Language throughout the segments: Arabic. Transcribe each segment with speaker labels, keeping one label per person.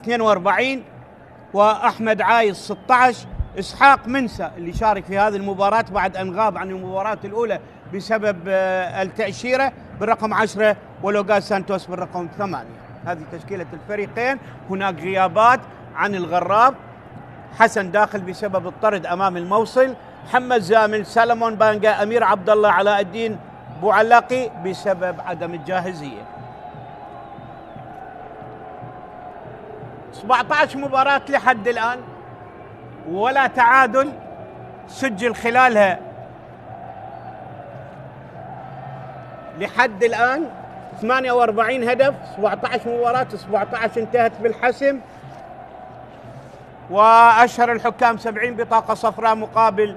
Speaker 1: 42 وأحمد عايز 16. إسحاق منسى اللي شارك في هذه المباراة بعد أن غاب عن المباراة الأولى بسبب التأشيرة بالرقم 10، ولوغاس سانتوس بالرقم 8. هذه تشكيلة الفريقين. هناك غيابات عن الغراب، حسن داخل بسبب الطرد أمام الموصل، محمد زامل، سلمون بانجا، أمير عبد الله، علاء الدين بوعلاقي بسبب عدم الجاهزية. 17 مباراة لحد الآن ولا تعادل سجل خلالها لحد الآن. 48 هدف، 17 مباراة، 17 انتهت بالحسم. وأشهر الحكام 70 بطاقة صفراء مقابل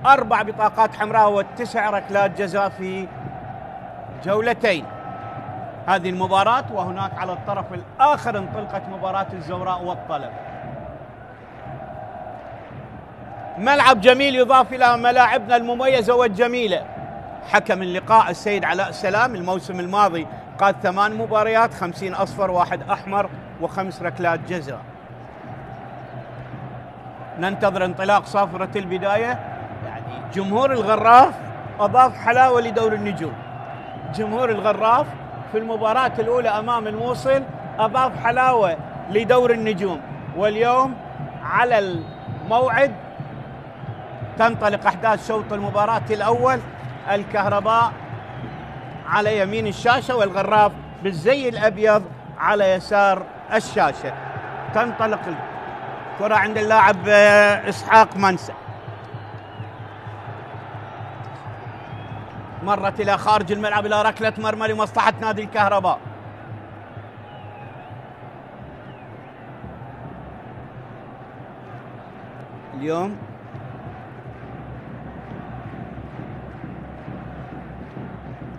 Speaker 1: 4 بطاقات حمراء و9 ركلات جزاء في جولتين هذه المباراة. وهناك على الطرف الآخر انطلقت مباراة الزوراء والطلب. ملعب جميل يضاف إلى ملاعبنا المميزة والجميلة. حكم اللقاء السيد علاء سلام، الموسم الماضي قاد 8 مباريات، 50 أصفر، 1 أحمر و5 ركلات جزاء. ننتظر انطلاق صافرة البداية. يعني جمهور الغراف أضاف حلاوة لدور النجوم. جمهور الغراف في المباراة الأولى أمام الموصل أضاف حلاوة لدور النجوم. واليوم على الموعد تنطلق أحداث شوط المباراة الأول. الكهرباء على يمين الشاشة والغراف بالزي الأبيض على يسار الشاشة. تنطلق الكرة عند اللاعب إسحاق منسى، مرت إلى خارج الملعب إلى ركلة مرمى لمصلحة نادي الكهرباء. اليوم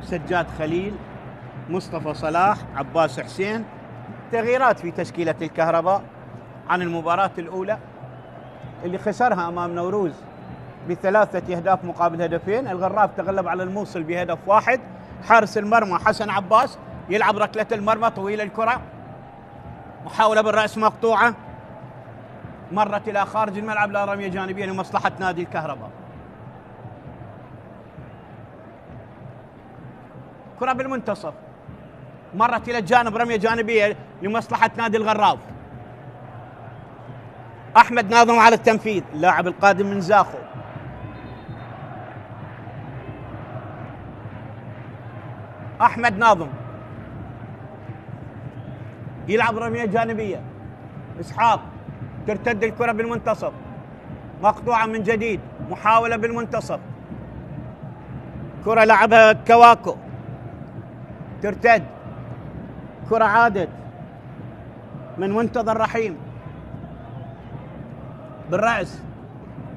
Speaker 1: سجاد خليل، مصطفى صلاح، عباس حسين. تغييرات في تشكيلة الكهرباء عن المباراة الأولى اللي خسرها أمام نوروز ب3 أهداف مقابل هدفين. الغراف تغلب على الموصل بهدف 1. حارس المرمى حسن عباس يلعب ركلة المرمى طويلة، الكرة محاولة بالرأس مقطوعة، مرت إلى خارج الملعب لا رمية جانبية لمصلحة نادي الكهرباء. كرة بالمنتصف، مرت إلى الجانب، رمية جانبية لمصلحة نادي الغراف. أحمد ناظم على التنفيذ، اللاعب القادم من زاخو. أحمد ناظم يلعب رمية جانبية. إسحاق ترتد الكرة بالمنتصف، مقطوعة من جديد، محاولة بالمنتصف، كرة لعبها كواكو، ترتد، كرة عادت من منتظر رحيم بالرأس،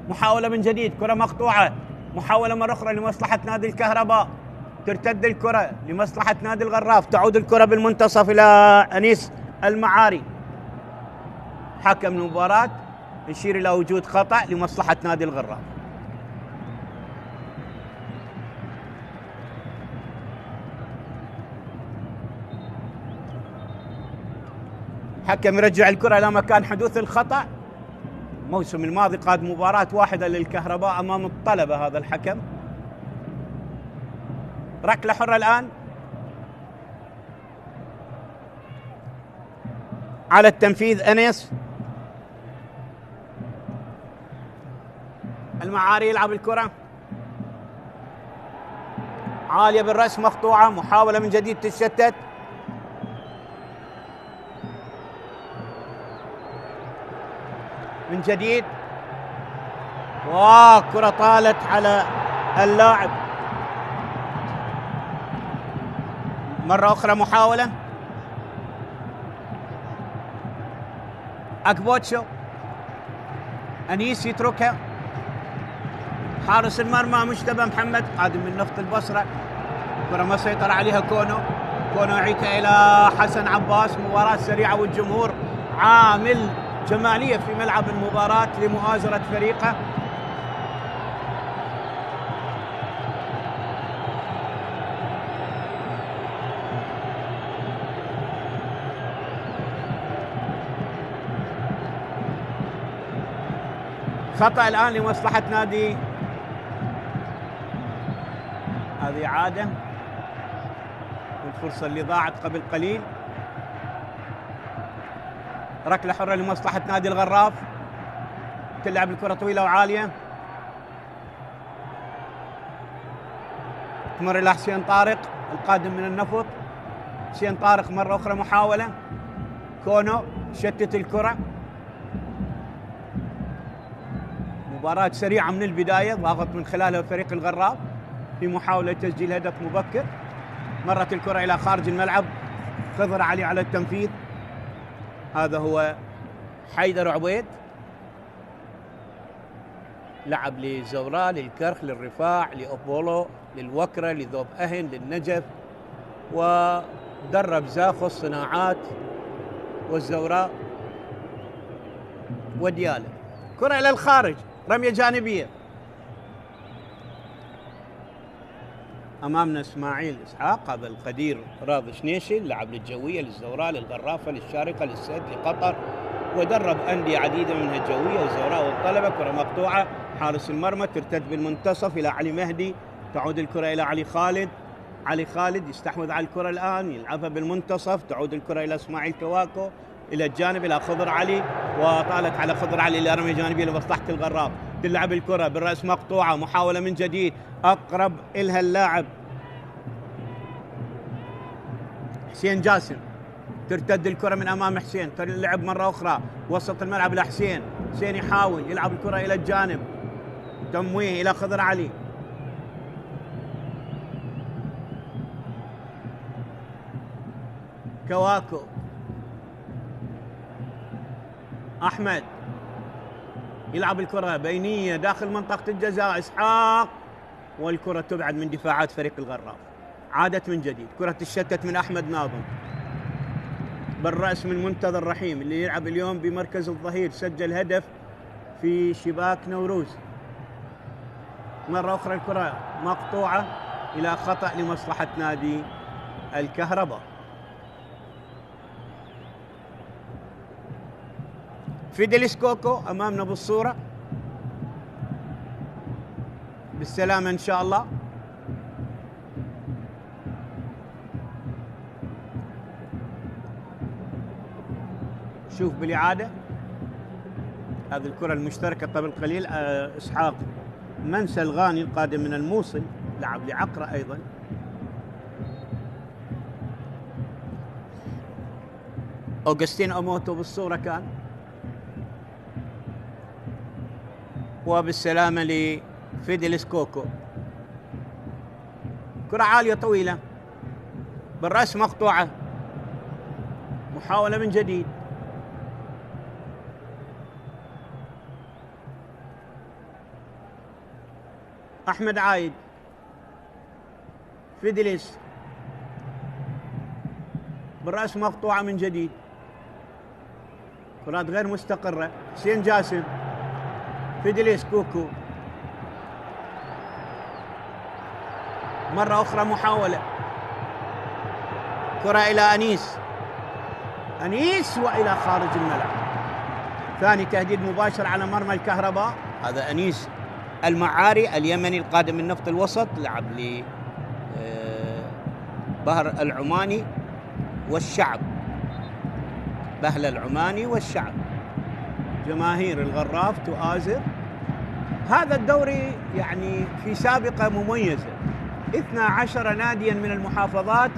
Speaker 1: محاولة من جديد، كرة مقطوعة، محاولة مرة أخرى لمصلحة نادي الكهرباء، ترتد الكرة لمصلحة نادي الغراف، تعود الكرة بالمنتصف إلى أنيس المعاري. حكم المباراة يشير إلى وجود خطأ لمصلحة نادي الغراف. حكم يرجع الكرة إلى مكان حدوث الخطأ. الموسم الماضي قاد مباراة واحدة للكهرباء أمام الطلبة هذا الحكم. ركلة حرة الآن على التنفيذ. أنيس المعاري يلعب الكرة عالية بالرأس مقطوعة، محاولة من جديد تتشتت، من جديد، وكرة طالت على اللاعب. مرة أخرى محاولة، أكبوتشو، أنيس يتركها، حارس المرمى مجتبى محمد قادم من نفط البصرة، كرة ما سيطر عليها كونو يعيدها إلى حسن عباس. مباراة سريعة والجمهور عامل جمالية في ملعب المباراة لمؤازرة فريقه. خطأ الآن لمصلحة نادي، هذه إعادة والفرصة اللي ضاعت قبل قليل. ركلة حرة لمصلحة نادي الغراف، تلعب الكرة طويلة وعالية، تمر إلى حسين طارق القادم من النفط. حسين طارق مرة أخرى محاولة، كونو شتت الكرة. مباراة سريعة من البداية، ضاغط من خلالها فريق الغراف في محاولة تسجيل هدف مبكر. مرت الكرة إلى خارج الملعب، خضر علي على التنفيذ. هذا هو حيدر عبيد، لعب لزوراء، للكرخ، للرفاع، لأبولو، للوكرة، لذوب أهن، للنجف، ودرب زاخو الصناعات والزوراء وديالة. كرة إلى الخارج، رمية جانبية. أمامنا إسماعيل إسحاق، هذا القدير راضي شنيشي، لعب للجوية، للزوراء، للغرافة، للشارقة، للسد، لقطر، ودرب أندية عديدة منها الجوية والزوراء والطلبة. كرة مقطوعة، حارس المرمى ترتد بالمنتصف إلى علي مهدي، تعود الكرة إلى علي خالد. علي خالد يستحوذ على الكرة الآن، يلعبها بالمنتصف، تعود الكرة إلى إسماعيل كواكو إلى الجانب إلى خضر علي، وطالت على خضر علي إلى رمي جانبية لمصلحة الغراف. تلعب الكرة بالرأس مقطوعة، محاولة من جديد، أقرب إلها اللاعب حسين جاسم. ترتد الكرة من أمام حسين، تلعب مرة أخرى وسط الملعب لحسين. حسين يحاول يلعب الكرة إلى الجانب، تمويه إلى خضر علي. كواكو، أحمد يلعب الكرة بينية داخل منطقة الجزاء، إسحاق، والكرة تبعد من دفاعات فريق الغراف. عادت من جديد، كرة الشتت من أحمد ناظم، بالرأس من منتظر رحيم اللي يلعب اليوم بمركز الظهير، سجل هدف في شباك نوروز. مرة أخرى الكرة مقطوعة إلى خطأ لمصلحة نادي الكهرباء. فيديليس كوكو أمامنا بالصورة، بالسلامة إن شاء الله. شوف بالإعادة هذه الكرة المشتركة قبل قليل، إسحاق منسى الغاني القادم من الموصل، لعب لعقرة أيضا. أوغستين أموتو بالصورة كان، وبالسلامة لفيديليس كوكو. كرة عالية طويلة بالرأس مقطوعة، محاولة من جديد. أحمد عايد، فيديليس بالرأس مقطوعة من جديد، كرات غير مستقرة. حسين جاسم، فيديليس كوكو، مرة أخرى محاولة، كرة إلى أنيس وإلى خارج الملعب. ثاني تهديد مباشر على مرمى الكهرباء، هذا أنيس المعاري اليمني القادم من نفط الوسط، لعب بهر العماني والشعب، بهل العماني والشعب. جماهير الغراف تؤازر هذا الدوري يعني في سابقة مميزة، 12 ناديا من المحافظات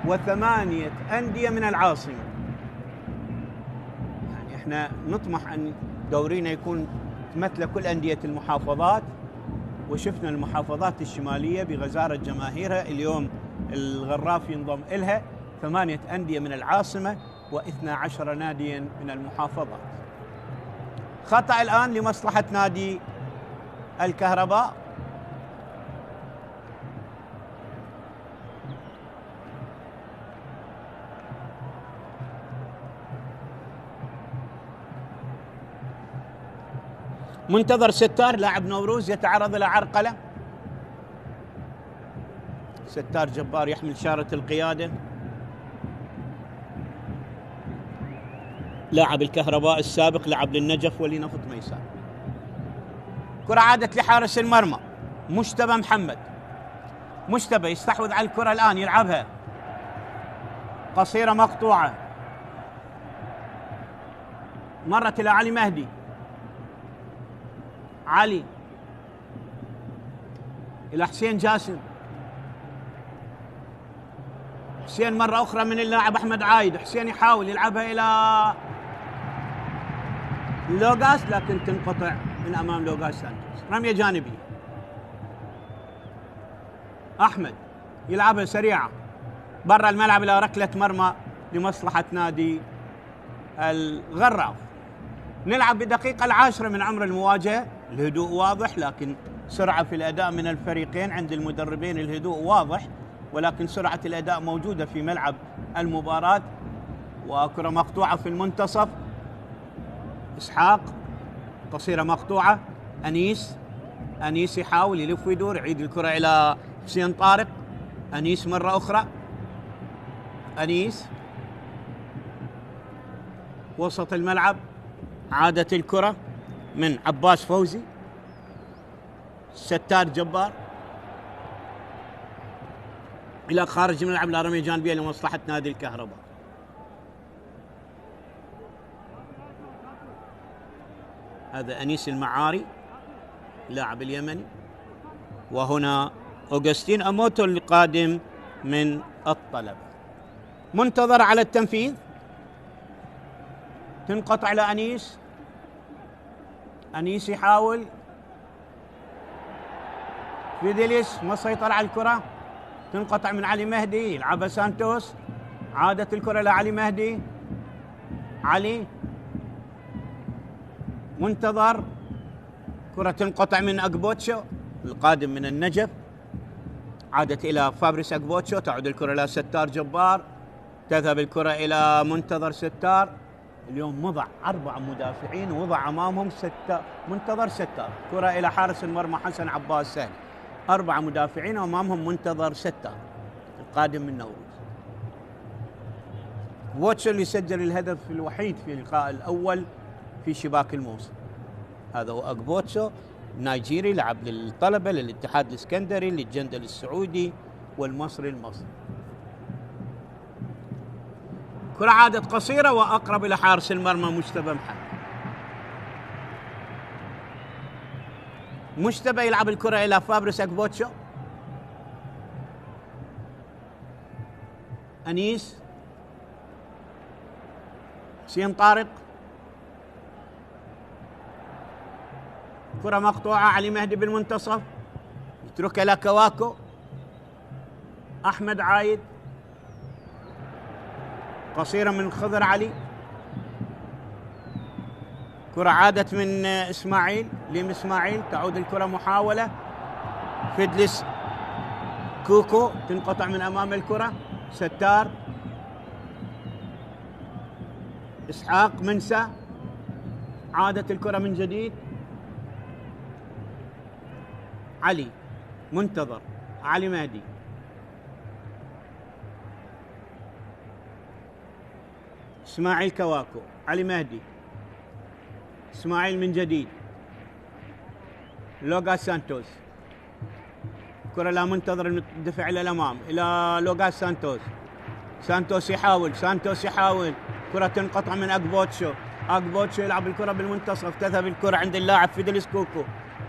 Speaker 1: و8 أندية من العاصمة. يعني احنا نطمح أن دورينا يكون مثل كل أندية المحافظات، وشفنا المحافظات الشمالية بغزارة جماهيرها. اليوم الغراف ينضم إلها 8 أندية من العاصمة و12 ناديا من المحافظات. خطأ الآن لمصلحة نادي الكهرباء. منتظر ستار لاعب نوروز يتعرض إلى عرقلة. ستار جبار يحمل شارة القيادة، لاعب الكهرباء السابق، لعب للنجف ولنفط ميسان. كرة عادت لحارس المرمى مجتبى محمد. مجتبى يستحوذ على الكرة الآن، يلعبها قصيرة مقطوعة، مرت إلى علي مهدي. علي إلى حسين جاسم. حسين مرة أخرى من اللاعب أحمد عايد. حسين يحاول يلعبها إلى لوغاس لكن تنقطع من أمام لوغاس سانتوس. رمية جانبية. أحمد يلعبها سريعة برا الملعب إلى ركلة مرمى لمصلحة نادي الغراف. نلعب بدقيقة العاشرة من عمر المواجهة. الهدوء واضح لكن سرعة في الأداء من الفريقين. عند المدربين الهدوء واضح ولكن سرعة الأداء موجودة في ملعب المباراة. وكرة مقطوعة في المنتصف. إسحاق قصيرة مقطوعة. أنيس يحاول يلف ويدور، يعيد الكرة إلى حسين طارق. أنيس مرة أخرى. أنيس وسط الملعب. عادت الكرة من عباس فوزي. ستار جبار إلى خارج الملعب لرمية جانبية لمصلحة نادي الكهرباء. هذا أنيس المعاري لاعب اليمني. وهنا أوغستين أموتو اللي قادم من الطلبة. منتظر على التنفيذ. تنقطع لأنيس. أنيس يحاول. فيديليس ما سيطر على الكرة. تنقطع من علي مهدي، يلعبها سانتوس. عادت الكرة لعلي مهدي. علي منتظر. كرة تنقطع من أكبوتشو القادم من النجف. عادت إلى فابريس أكبوتشو. تعود الكرة إلى ستار جبار. تذهب الكرة إلى منتظر ستار. اليوم وضع 4 مدافعين ووضع أمامهم منتظر ستار. كرة إلى حارس المرمى حسن عباس سهل. 4 مدافعين وأمامهم منتظر ستار القادم من نوروز. بوتشو اللي سجل الهدف الوحيد في اللقاء الأول في شباك الموصل. هذا هو أكبوتشو نيجيري، لعب للطلبة، للاتحاد الاسكندري، للجندل السعودي والمصري المصري. كرة عادت قصيرة وأقرب إلى حارس المرمى مجتبى محمد. مجتبى يلعب الكرة إلى فابريس أكبوتشو. أنيس. حسين طارق. كرة مقطوعة. علي مهدي بالمنتصف يتركها لكواكو. أحمد عايد قصيرة من خضر علي. كرة عادت من إسماعيل ليم إسماعيل. تعود الكرة محاولة. فيدلس كوكو تنقطع من أمام الكرة. ستار. إسحاق منسى. عادت الكرة من جديد. علي منتظر. علي مهدي. إسماعيل كواكو. علي مهدي. إسماعيل من جديد. لوغاس سانتوس. كرة لا منتظر الدفع إلى الأمام إلى لوغاس سانتوس. سانتوس يحاول. كرة تنقطع من أكبوتشو. أكبوتشو يلعب الكرة بالمنتصف. تذهب الكرة عند اللاعب فيدليس كوكو.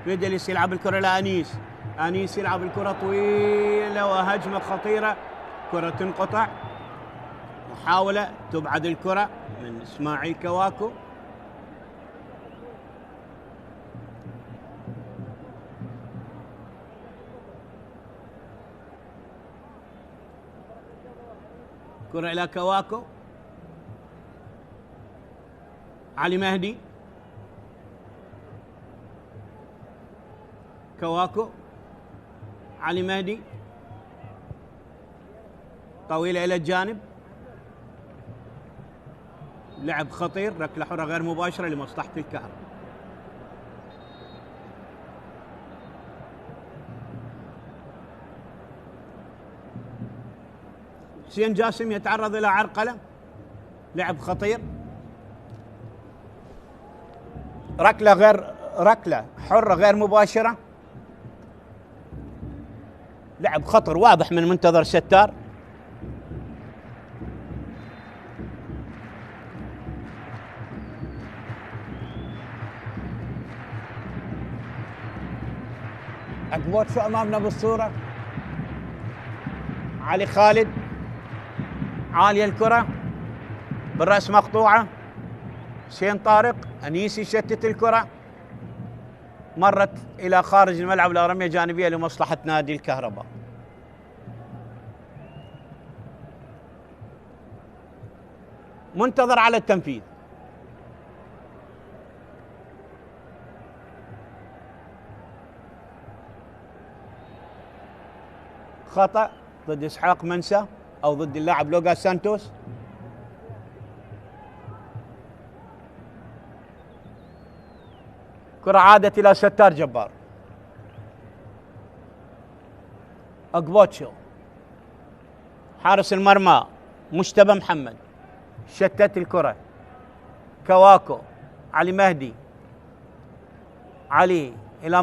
Speaker 1: فيدليس يلعب الكرة لأنيس. أنيس يلعب الكرة طويلة وهجمة خطيرة. كرة تنقطع. محاولة تبعد الكرة من إسماعيل كواكو. كرة إلى كواكو. علي مهدي. كواكو. علي مهدي طويلة إلى الجانب. لعب خطير. ركلة حرة غير مباشرة لمصلحة الكهرباء. حسين جاسم يتعرض إلى عرقلة. لعب خطير. ركلة غير ركلة حرة غير مباشرة، لعب خطر واضح من منتظر ستار. أكبوتشو أمامنا بالصورة، علي خالد عالية الكرة بالرأس مقطوعة، حسين طارق أنيس يشتت الكرة، مرت إلى خارج الملعب لرمية جانبية لمصلحة نادي الكهرباء. منتظر على التنفيذ. خطأ ضد إسحاق منسى أو ضد اللاعب لوغا سانتوس. كرة عادت إلى ستار جبار. أكبوتشو حارس المرمى مجتبى محمد شتت الكرة. كواكو علي مهدي، علي إلى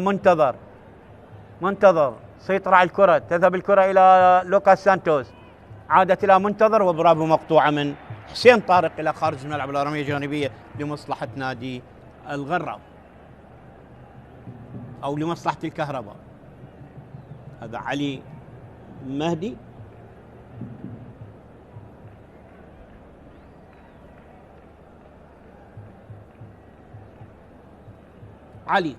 Speaker 1: منتظر سيطر على الكرة، تذهب الكرة إلى لوكاس سانتوس، عادت إلى منتظر وبرافو مقطوعة من حسين طارق إلى خارج الملعب إلى رمية جانبية لمصلحة نادي الغراف أو لمصلحة الكهرباء. هذا علي مهدي، علي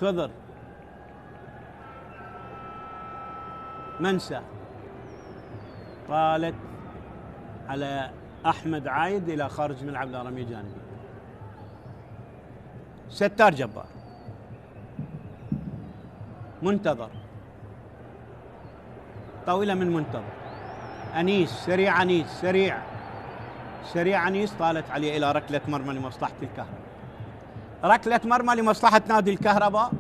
Speaker 1: خضر منسى، طالت على أحمد عايد إلى خارج ملعب لا رمية جانبي. ستار جبار، منتظر طويلة من منتظر، أنيس سريع، أنيس سريع أنيس، طالت عليه إلى ركلة مرمى لمصلحة الكهرباء. ركلة مرمى لمصلحة نادي الكهرباء.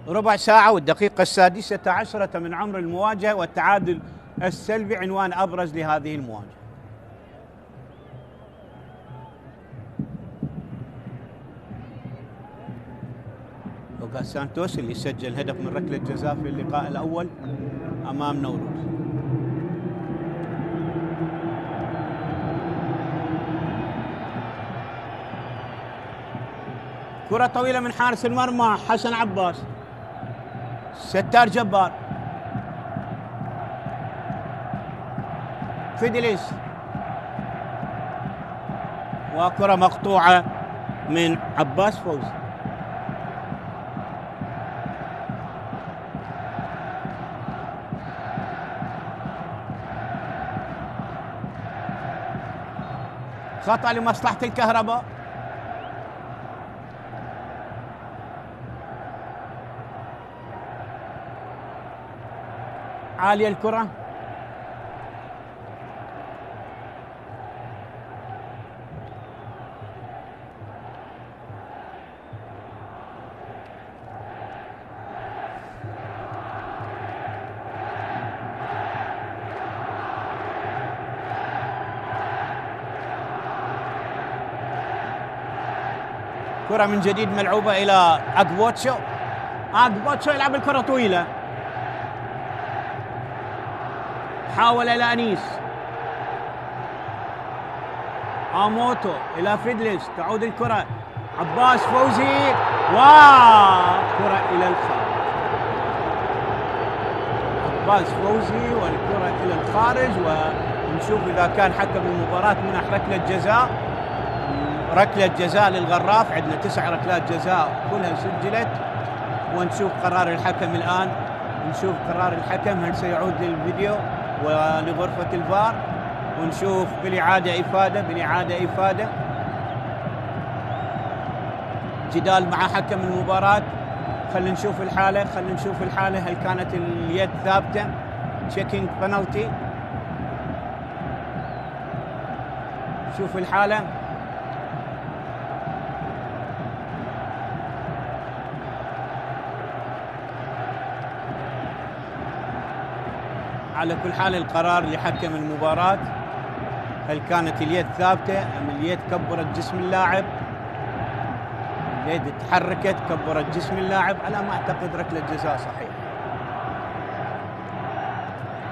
Speaker 1: ربع ساعة والدقيقة 16 من عمر المواجهة، والتعادل السلبي عنوان أبرز لهذه المواجهة. لوكاس سانتوس اللي سجل هدف من ركلة جزاء في اللقاء الأول أمام نوروز. كرة طويلة من حارس المرمى حسن عباس. ستار جبار، فيدليس، وكرة مقطوعة من عباس فوزي. خطأ لمصلحة الكهرباء. عالية الكرة، كرة من جديد ملعوبة إلى أكبوتشو. أكبوتشو يلعب الكرة طويلة، حاول إلى أنيس، آموتو إلى فيدليس، تعود الكرة عباس فوزي، وكرة إلى الخارج. عباس فوزي والكرة إلى الخارج، ونشوف إذا كان حكم المباراة منح ركلة جزاء. ركلة جزاء للغراف، عندنا 9 ركلات جزاء كلها سجلت، ونشوف قرار الحكم الآن. نشوف قرار الحكم هل سيعود للفيديو ولغرفة الفار، ونشوف بالإعادة إفادة. جدال مع حكم المباراة. خلينا نشوف الحالة، هل كانت اليد ثابتة؟ تشيكينج بنالتي. شوف الحالة. على كل حال القرار لحكم المباراة هل كانت اليد ثابتة أم اليد كبرت جسم اللاعب؟ اليد تحركت كبرت جسم اللاعب. على ما أعتقد ركلة جزاء صحيح.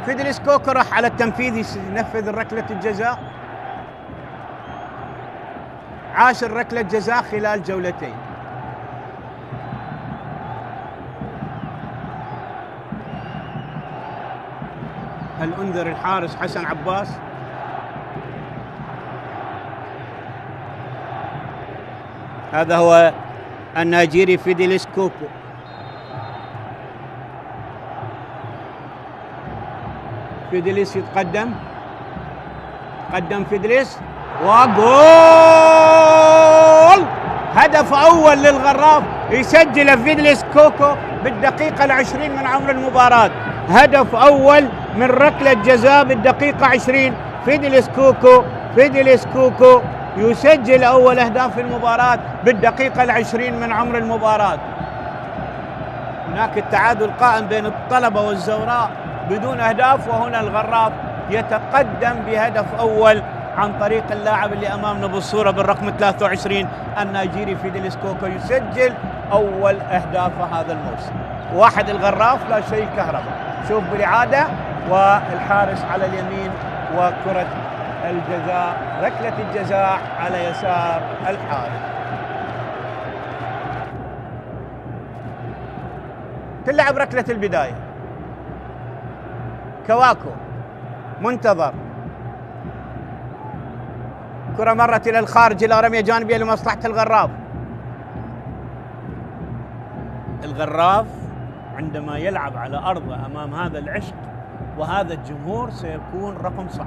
Speaker 1: فيدلس كوكو راح على التنفيذ ينفذ ركلة الجزاء. 10 ركلة جزاء خلال جولتين. هل أنذر الحارس حسن عباس؟ هذا هو النيجيري فيدلس كوكو. فيدلس يتقدم، قدم فيدلس وجول! هدف أول للغراف يسجل فيدلس كوكو بالدقيقة 20 من عمر المباراة. هدف أول من ركلة جزاء بالدقيقة 20. فيدلس كوكو يسجل أول أهداف المباراة بالدقيقة 20 من عمر المباراة. هناك التعادل قائم بين الطلبة والزوراء بدون أهداف، وهنا الغراف يتقدم بهدف أول عن طريق اللاعب اللي أمامنا بالصورة بالرقم 23 النيجيري فيدلس كوكو، يسجل أول أهدافه هذا الموسم. 1 الغراف لا شيء كهرباء. شوف بالإعادة، والحارس على اليمين، وكرة الجزاء ركلة الجزاء على يسار الحارس. تلعب ركلة البداية. كواكو منتظر، كرة مرت إلى الخارج إلى رمية جانبية لمصلحة الغراف. الغراف عندما يلعب على أرضه أمام هذا العشق وهذا الجمهور سيكون رقم صعب.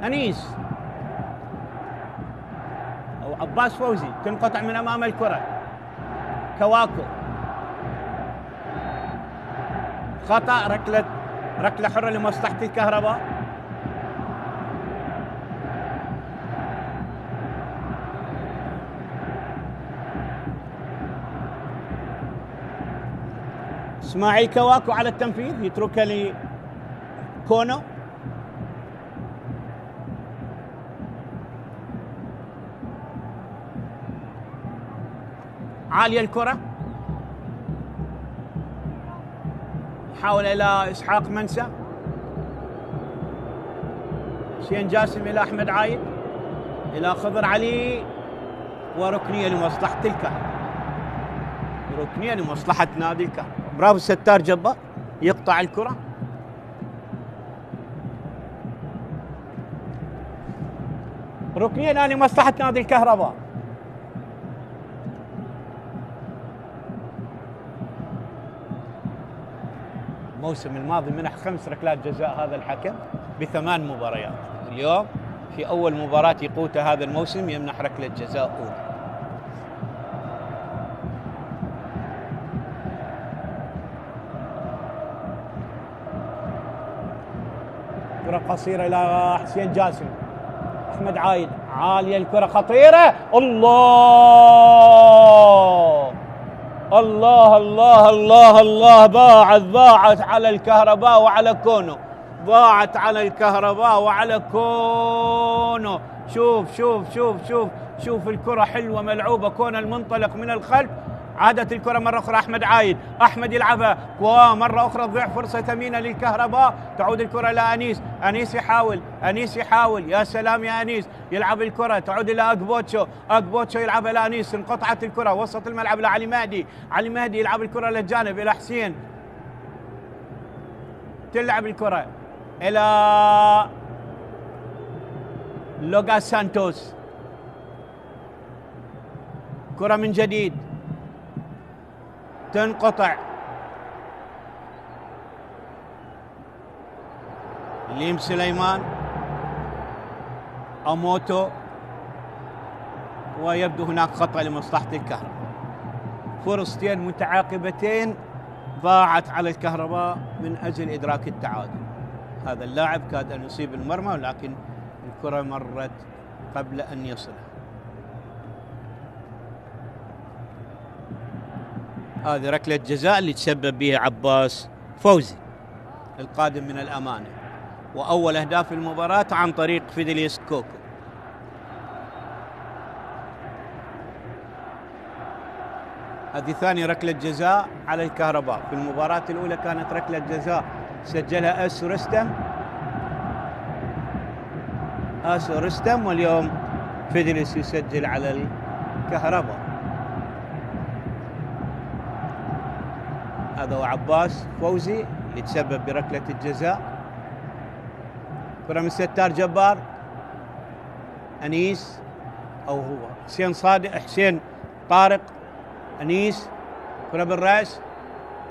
Speaker 1: أنيس أو عباس فوزي تنقطع من أمام الكرة. كواكو خطأ، ركلة حرة لمصلحة الكهرباء. اسماعيل كواكو على التنفيذ، يتركها لكونو. عالية الكرة، حاول إلى إسحاق منسى. حسين جاسم إلى أحمد عايد، إلى خضر علي، وركنية لمصلحة الكهرباء. ركنية لمصلحة نادي الكهرباء. برافو ستار جبار، يقطع الكرة. ركنية لمصلحة نادي الكهرباء. الموسم الماضي منح 5 ركلات جزاء هذا الحكم ب8 مباريات. اليوم في أول مباراة يقوتها هذا الموسم يمنح ركلة جزاء أولى. كرة قصيرة إلى حسين جاسم. أحمد عايد، عالية الكرة خطيرة. الله الله الله الله الله، ضاعت على الكهرباء وعلى كونو. ضاعت على الكهرباء وعلى كونو. شوف شوف شوف شوف شوف الكرة حلوة ملعوبة. كون المنطلق من الخلف، عادت الكرة مرة أخرى أحمد عايد. أحمد يلعبها ومرة أخرى تضيع فرصة ثمينة للكهرباء. تعود الكرة إلى أنيس. أنيس يحاول. يا سلام يا أنيس. يلعب الكرة تعود إلى أكبوتشو يلعبها إلى أنيس. انقطعت الكرة وسط الملعب لعلي مهدي. علي مهدي يلعب الكرة للجانب إلى حسين. تلعب الكرة إلى لوغا سانتوس. كرة من جديد تنقطع. ليم سليمان، أموتو، ويبدو هناك خطأ لمصلحة الكهرباء. فرصتين متعاقبتين ضاعت على الكهرباء من أجل إدراك التعادل. هذا اللاعب كاد أن يصيب المرمى، ولكن الكرة مرت قبل أن يصلها. هذه ركلة جزاء اللي تسبب بها عباس فوزي القادم من الأمانة. وأول أهداف المباراة عن طريق فيدليس كوكو. هذه ثاني ركلة جزاء على الكهرباء. في المباراة الأولى كانت ركلة جزاء سجلها آسو رستم، واليوم فيدليس يسجل على الكهرباء. هذا هو عباس فوزي اللي تسبب بركلة الجزاء. كرة من ستار جبار، أنيس أو هو حسين طارق، أنيس كرة بالرأس،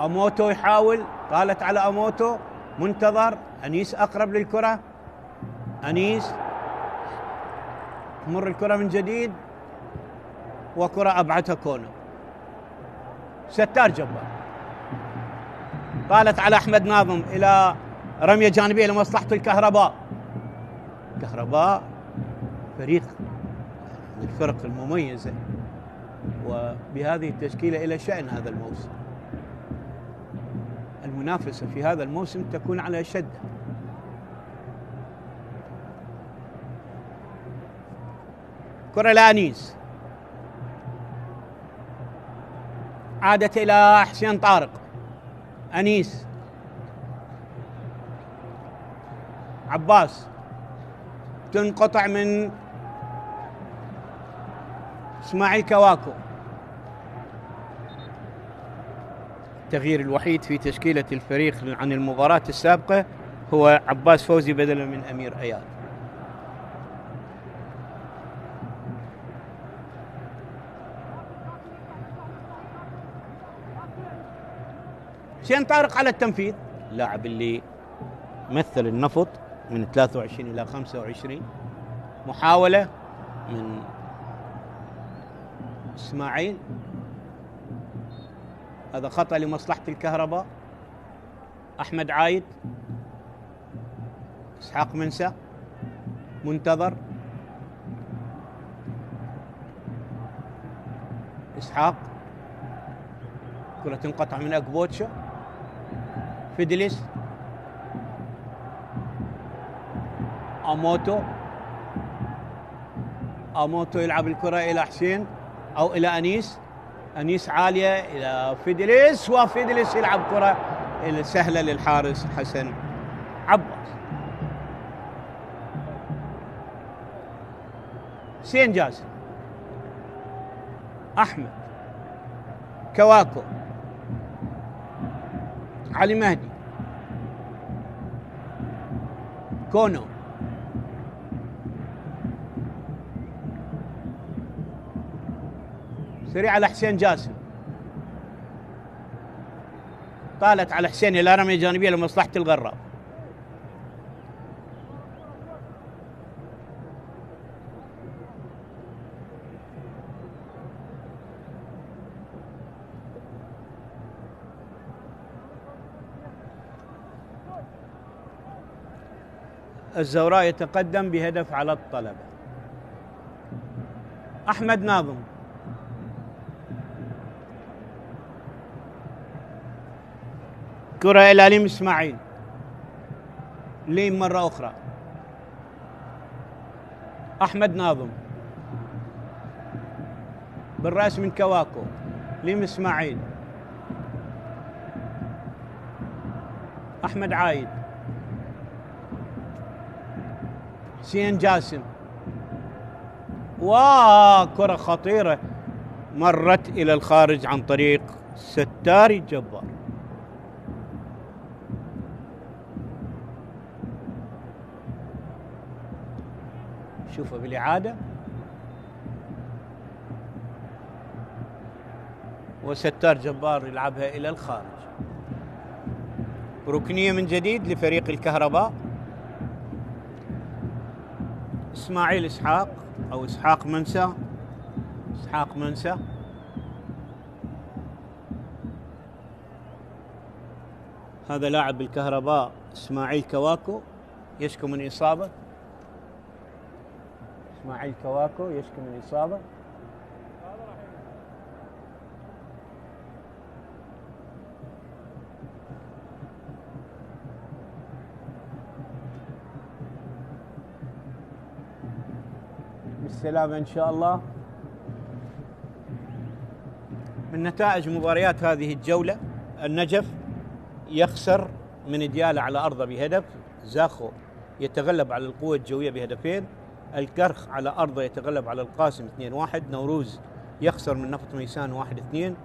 Speaker 1: أموتو يحاول، طالت على أموتو، منتظر، أنيس أقرب للكرة، أنيس تمر الكرة من جديد، وكرة أبعدها كونو. ستار جبار طالت على أحمد ناظم إلى رمية جانبية لمصلحة الكهرباء. الكهرباء فريق من الفرق المميزة، وبهذه التشكيلة إلى شأن هذا الموسم. المنافسة في هذا الموسم تكون على شدة. كرة لأنيس، عادت إلى حسين طارق، أنيس، عباس، تنقطع من إسماعيل كواكو. التغيير الوحيد في تشكيلة الفريق عن المباراة السابقة هو عباس فوزي بدلا من أمير أياد. حسين طارق على التنفيذ، اللاعب اللي مثل النفط من 23 إلى 25. محاولة من إسماعيل، هذا خطأ لمصلحة الكهرباء. أحمد عايد، إسحاق منسى، منتظر، إسحاق، كرة تنقطع من أكبوتشو، فيدليس، أموتو يلعب الكرة إلى حسين أو إلى أنيس عالية إلى فيدليس، وفيدليس يلعب كرة سهلة للحارس حسن عباس. حسين جاسم، أحمد كواكو، علي مهدي، كونو، سريع على حسين جاسم، طالت على حسين إلى رمية جانبية لمصلحة الغراب. الزوراء يتقدم بهدف على الطلبة. أحمد ناظم، كرة إلى ليم إسماعيل، ليم مرة أخرى، أحمد ناظم بالرأس من كواكو، ليم إسماعيل، أحمد عايد، حسين جاسم، وكرة خطيرة مرت إلى الخارج عن طريق ستار جبار. شوفوا بالإعادة، وستار جبار يلعبها إلى الخارج. ركنية من جديد لفريق الكهرباء. إسماعيل إسحاق أو إسحاق منسى، هذا لاعب الكهرباء إسماعيل كواكو يشكو من إصابة. إسماعيل كواكو يشكو من إصابة. بالسلامة إن شاء الله. من نتائج مباريات هذه الجولة: النجف يخسر من ديالى على أرضه بهدف، زاخو يتغلب على القوة الجوية بهدفين، الكرخ على أرضه يتغلب على القاسم 2-1، نوروز يخسر من نفط ميسان 1-2،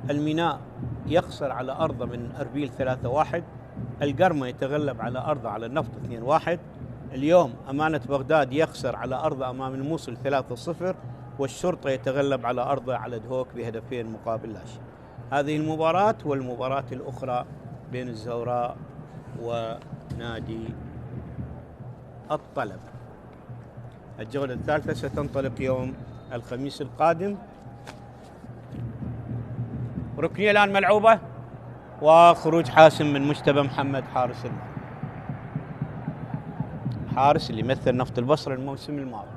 Speaker 1: الميناء يخسر على أرضه من أربيل 3-1، القرمة يتغلب على أرضه على النفط 2-1، اليوم أمانة بغداد يخسر على أرضه أمام الموصل 3-0، والشرطة يتغلب على أرضه على دهوك بهدفين مقابل لا شيء. هذه المباراة والمباراة الأخرى بين الزوراء ونادي الطلب. الجولة الثالثة ستنطلق يوم الخميس القادم. ركنية الآن ملعوبة، وخروج حاسم من مجتبى محمد حارس المرمى، الحارس اللي مثل نفط البصرة الموسم الماضي.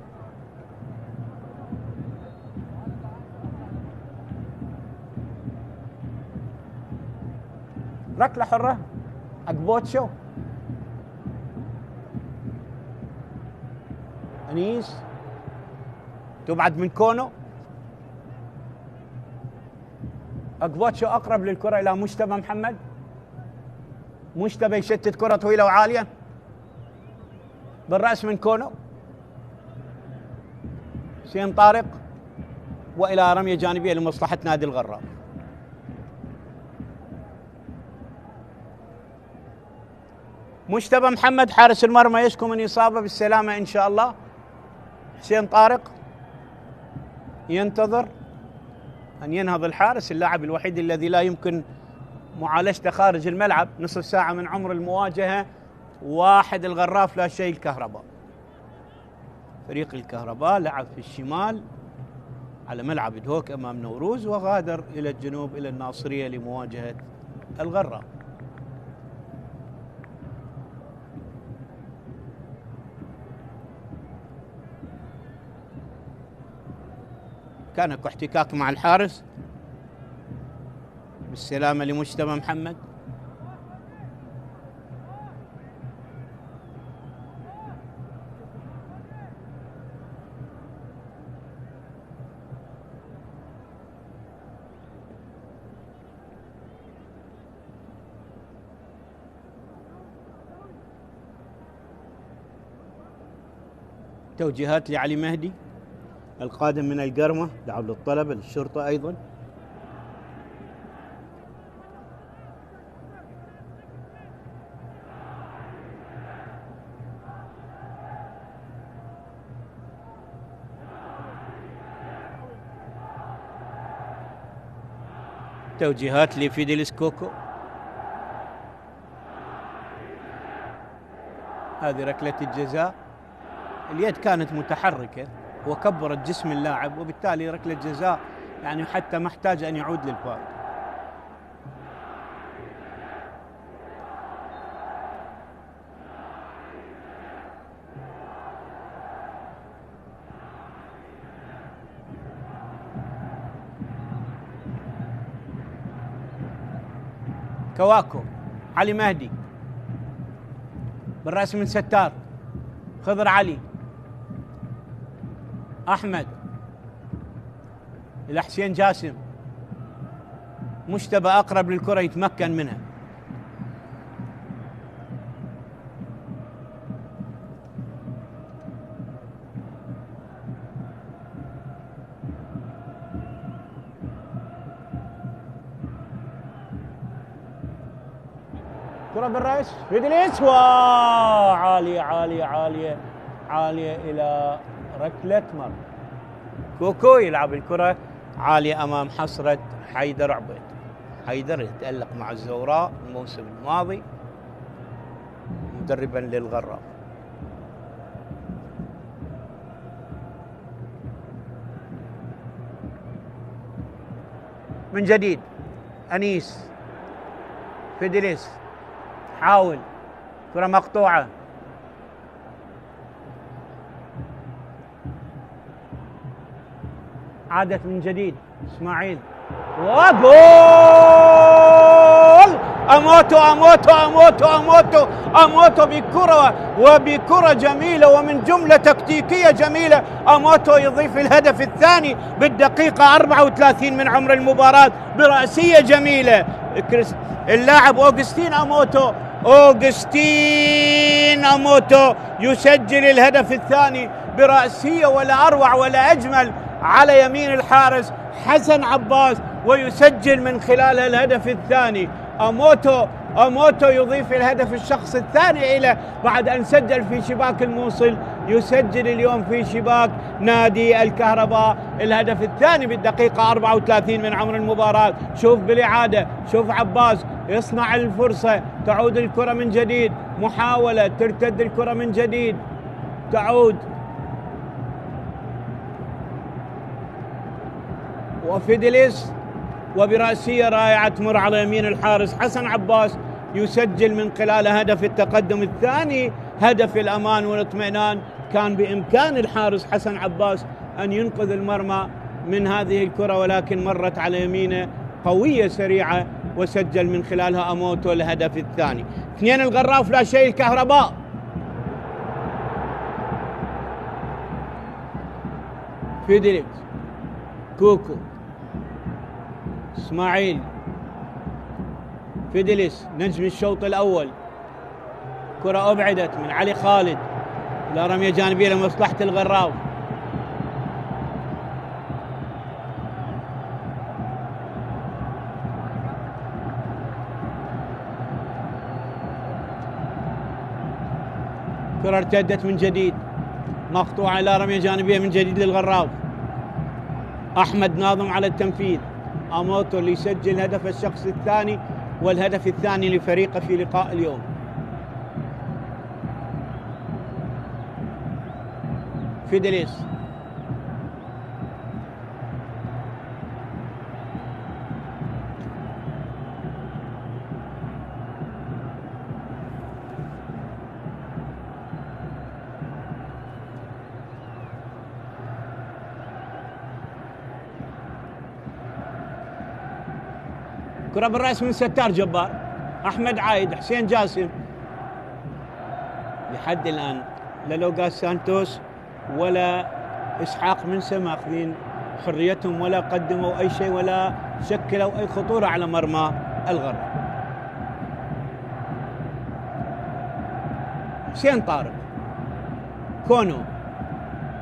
Speaker 1: ركلة حرة أكبوتشو، أنيس تبعد من كونو، أكبوتشو أقرب للكرة إلى مجتبى محمد، مجتبى يشتت كرة طويلة وعالية بالرأس من كونو، حسين طارق، وإلى رمية جانبية لمصلحة نادي الغراب. مجتبى محمد حارس المرمى يشكو من إصابة، بالسلامة إن شاء الله. حسين طارق ينتظر أن ينهض الحارس، اللاعب الوحيد الذي لا يمكن معالجته خارج الملعب، نصف ساعة من عمر المواجهة، واحد الغراف لا شيء الكهرباء. فريق الكهرباء لعب في الشمال على ملعب دهوك أمام نوروز، وغادر إلى الجنوب إلى الناصرية لمواجهة الغراف. كان احتكاك مع الحارس، بالسلامة لمجتبى محمد. توجيهات لعلي مهدي القادم من القرمة، دعوة للطلبة للشرطة أيضا. توجيهات لفيديلس كوكو. هذه ركلة الجزاء، اليد كانت متحركة وكبرت جسم اللاعب، وبالتالي ركلة جزاء يعني حتى محتاج أن يعود للفار. كواكو، علي مهدي بالرأس من ستار، خضر علي، أحمد إلى حسين جاسم، مجتبى أقرب للكرة يتمكن منها. كرة بالرأس، فيدليس، وعالية عالية عالية عالية إلى ركلة مرمى. كوكو يلعب الكرة عالية أمام حصرة حيدر عبيد. حيدر يتألق مع الزوراء الموسم الماضي مدربا للغراب. من جديد أنيس، فيدليس حاول، كرة مقطوعة، عادت من جديد إسماعيل، وجول أموتو بكرة، وبكرة جميلة ومن جملة تكتيكية جميلة. أموتو يضيف الهدف الثاني بالدقيقة 34 من عمر المباراة برأسية جميلة. اللاعب أوغستين أموتو يسجل الهدف الثاني برأسية، ولا أروع ولا أجمل، على يمين الحارس حسن عباس، ويسجل من خلالها الهدف الثاني. أموتو يضيف الهدف الشخص الثاني إلى بعد أن سجل في شباك الموصل، يسجل اليوم في شباك نادي الكهرباء الهدف الثاني بالدقيقة 34 من عمر المباراة. شوف بالإعادة، شوف عباس يصنع الفرصة، تعود الكرة من جديد، محاولة ترتد الكرة من جديد، تعود وفيدليس، وبرأسية رائعة تمر على يمين الحارس حسن عباس، يسجل من خلال هدف التقدم الثاني، هدف الأمان والاطمئنان. كان بإمكان الحارس حسن عباس أن ينقذ المرمى من هذه الكرة، ولكن مرت على يمينه قوية سريعة، وسجل من خلالها أموتو الهدف الثاني. 2 الغراف لا شيء الكهرباء. فيدليكس، كوكو، اسماعيل، فيدليس نجم الشوط الأول. كرة أبعدت من علي خالد إلى رمية جانبية لمصلحة الغراف. كرة ارتدت من جديد، مقطوعة إلى رمية جانبية من جديد للغراف. أحمد ناظم على التنفيذ. أموتو اللي يسجل هدف الشخص الثاني والهدف الثاني لفريقه في لقاء اليوم. فيدليس، كرة بالرأس من ستار جبار، أحمد عايد، حسين جاسم. لحد الآن لا لوغاس سانتوس ولا إسحاق منسى ماخذين حريتهم، ولا قدموا أي شيء، ولا شكلوا أي خطورة على مرمى الغرب. حسين طارق، كونو،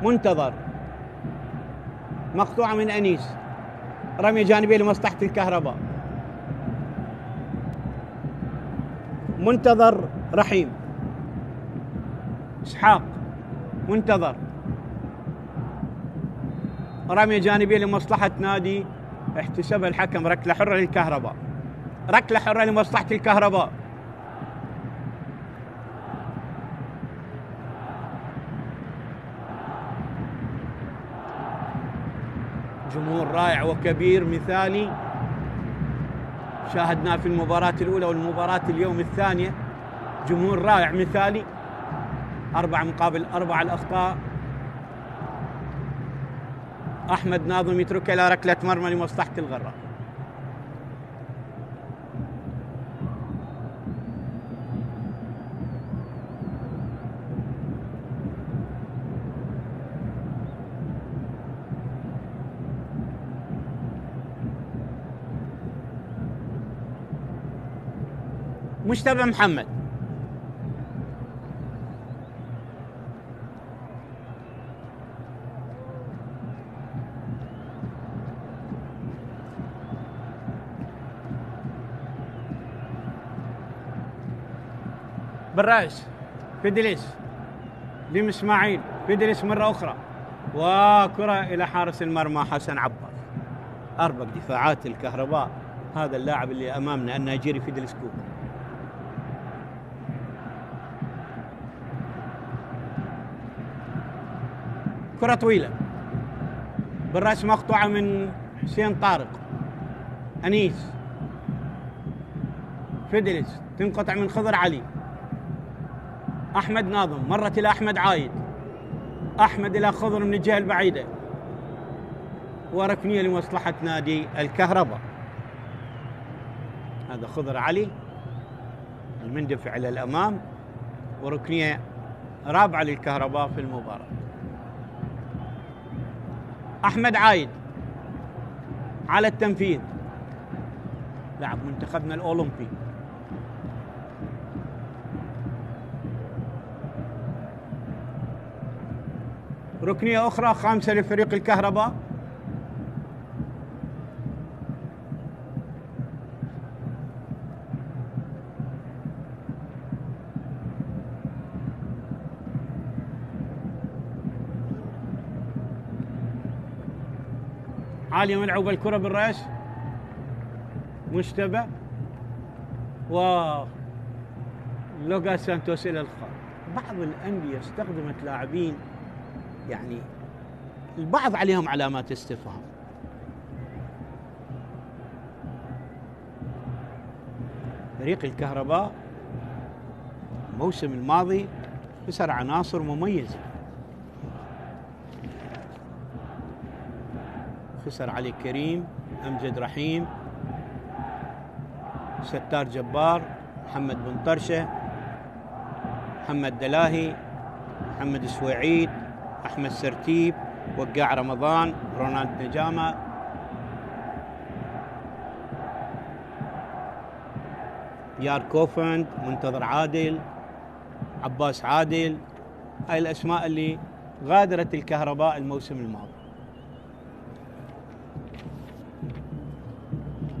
Speaker 1: منتظر، مقطوعة من أنيس، رمية جانبية لمصلحة الكهرباء. منتظر، رحيم، إسحاق، منتظر، رمية جانبية لمصلحة نادي احتسبها الحكم، ركلة حرة للكهرباء، ركلة حرة لمصلحة الكهرباء. جمهور رائع وكبير مثالي شاهدناه في المباراة الأولى والمباراة اليوم الثانية. جمهور رائع مثالي، 4 مقابل 4 الأخطاء. أحمد ناظم يترك إلى ركلة مرمى لمصلحة الغراف. مجتبى محمد، بالرأس فيدليس، لم اسماعيل، فيدليس مرة أخرى، وكرة إلى حارس المرمى حسن عباس. أربك دفاعات الكهرباء، هذا اللاعب اللي أمامنا النيجيري فيدليس كوكو. كرة طويلة بالرأس مقطوعة من حسين طارق، أنيس، فيدليس تنقطع من خضر علي، أحمد ناظم، مرت إلى أحمد عايد، أحمد إلى خضر من الجهة البعيدة، وركنية لمصلحة نادي الكهرباء. هذا خضر علي المندفع إلى الأمام، وركنية رابعة للكهرباء في المباراة. أحمد عايد على التنفيذ، لاعب منتخبنا الأولمبي. ركنية أخرى خامسة لفريق الكهرباء. عالية ملعوبة الكرة بالرأس، مشتبه، لوغا سانتوس إلى الخارج. بعض الأندية استخدمت لاعبين يعني البعض عليهم علامات استفهام. فريق الكهرباء الموسم الماضي خسر عناصر مميزة، خسر علي كريم، أمجد رحيم، ستار جبار، محمد بن طرشة، محمد دلاهي، محمد سويعيد، أحمد سرتيب، وقاع رمضان، رونالد نجامة. يار كوفند، منتظر عادل، عباس عادل. هاي الأسماء اللي غادرت الكهرباء الموسم الماضي.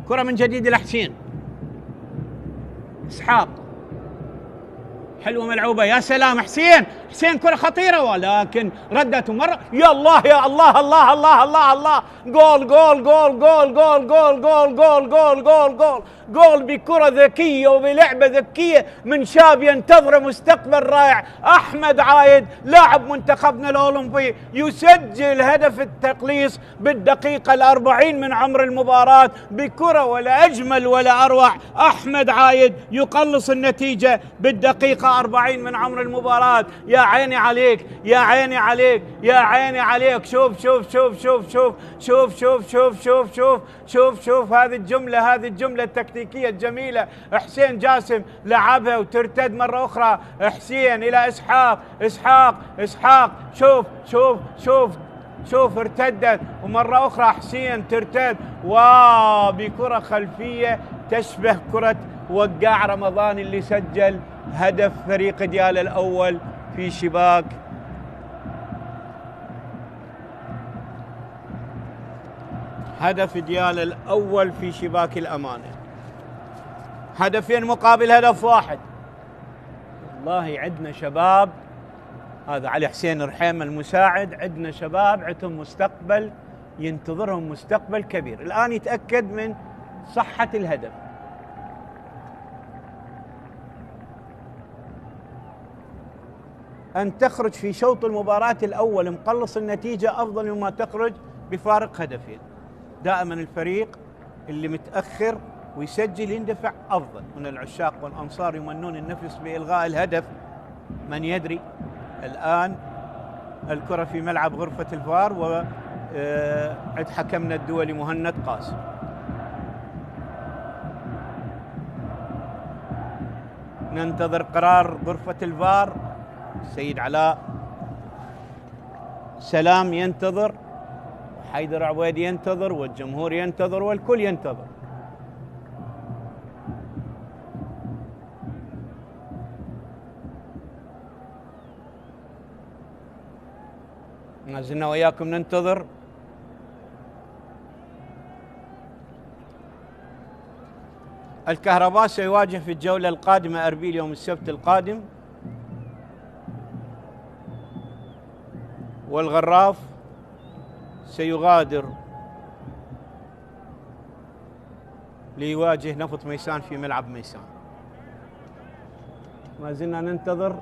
Speaker 1: كرة من جديد لحسين إسحاق، حلوة ملعوبة، يا سلام حسين، حسين كرة خطيرة، ولكن ردت مرة. يا الله يا الله الله الله الله الله، جول جول جول جول جول جول جول جول جول جول جول جول بكرة ذكية وبلعبة ذكية من شاب ينتظر مستقبل رائع. أحمد عايد لاعب منتخبنا الأولمبي يسجل هدف التقليص بالدقيقة 40 من عمر المباراة بكرة ولا أجمل ولا أروع. أحمد عايد يقلص النتيجة بالدقيقة 40 من عمر المباراة. يا عيني عليك، يا عيني عليك، يا عيني عليك. شوف شوف شوف شوف شوف شوف شوف شوف شوف شوف شوف شوف هذه الجملة، هذه الجملة التكتيكية الجميلة. حسين جاسم لعبها وترتد مرة أخرى، حسين إلى إسحاق، إسحاق إسحاق، شوف شوف شوف شوف ارتدت، ومرة أخرى حسين ترتد، وبكرة خلفية تشبه كرة وقاع رمضان اللي سجل هدف فريق ديالى الأول في شباك هدف ديالى الأول في شباك الأمانة. هدفين مقابل هدف واحد. والله عندنا شباب، هذا علي حسين رحيم المساعد، عندنا شباب عندهم مستقبل، ينتظرهم مستقبل كبير. الآن يتأكد من صحة الهدف. أن تخرج في شوط المباراة الأول مقلص النتيجة أفضل مما تخرج بفارق هدفين. دائما الفريق اللي متأخر ويسجل يندفع أفضل. من العشاق والأنصار يمنون النفس بإلغاء الهدف، من يدري. الآن الكرة في ملعب غرفة الفار، وعد حكمنا الدولي مهند قاسم. ننتظر قرار غرفة الفار. السيد علاء سلام ينتظر، حيدر عبيد ينتظر، والجمهور ينتظر، والكل ينتظر. ما زلنا وياكم ننتظر. الكهرباء سيواجه في الجولة القادمة أربيل يوم السبت القادم، والغراف سيغادر ليواجه نفط ميسان في ملعب ميسان. ما زلنا ننتظر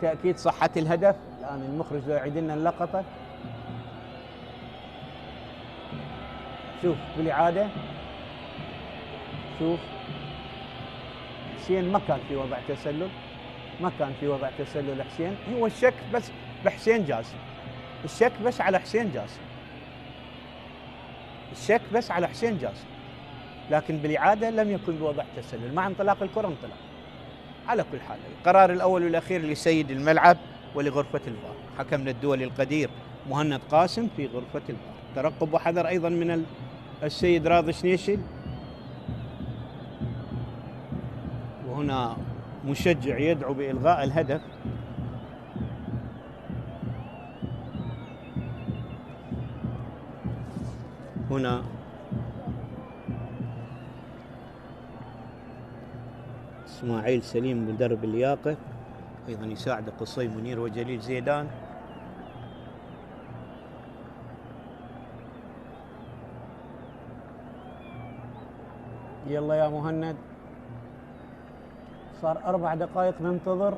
Speaker 1: تأكيد صحة الهدف. الآن المخرج لو يعيد لنا اللقطة. شوف بالإعادة، شوف حسين ما كان في وضع تسلل، ما كان في وضع تسلل حسين. هو الشك بس بحسين جاسم، الشك بس على حسين جاسم، الشك بس على حسين جاسم. لكن بالإعادة لم يكن بوضع تسلل، مع انطلاق الكرة انطلق. على كل حال القرار الأول والأخير لسيد الملعب ولغرفة الفار، حكمنا الدولي القدير مهند قاسم في غرفة الفار. ترقب وحذر أيضا من السيد راضي شنيشل، وهنا مشجع يدعو بإلغاء الهدف. هنا اسماعيل سليم مدرب اللياقة، أيضا يساعد قصي منير وجليل زيدان. يلا يا مهند، صار 4 دقائق ننتظر،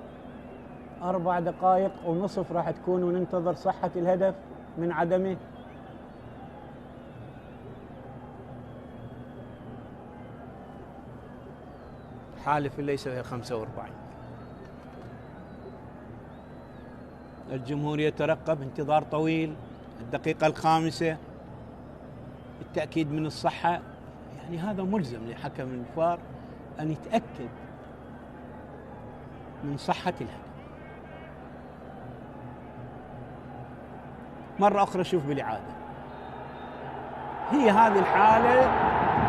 Speaker 1: 4 دقائق ونصف راح تكون وننتظر صحة الهدف من عدمه. حالف ليس هي 45. الجمهور يترقب انتظار طويل، الدقيقة الخامسة، التأكيد من الصحة. يعني هذا ملزم لحكم الفار أن يتأكد من صحة الهدف. مرة أخرى شوف بالإعادة، هي هذه الحالة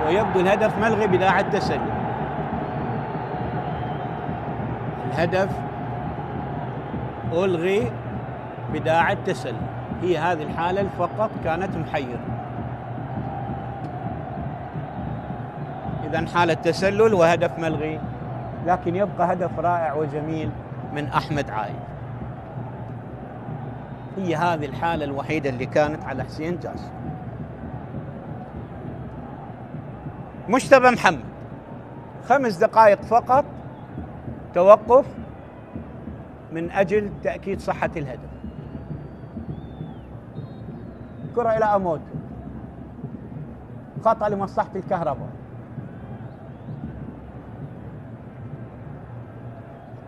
Speaker 1: ويبدو الهدف ملغي بداعي التسلل. الهدف ألغي بداعي التسلل، هي هذه الحالة فقط كانت محيرة. إذن حالة تسلل وهدف ملغي، لكن يبقى هدف رائع وجميل من أحمد عايد. هي هذه الحالة الوحيدة اللي كانت على حسين جاسم. مجتبى محمد 5 دقائق فقط توقف من أجل تأكيد صحة الهدف. كرة إلى أموت، خطأ لمصلحة الكهرباء.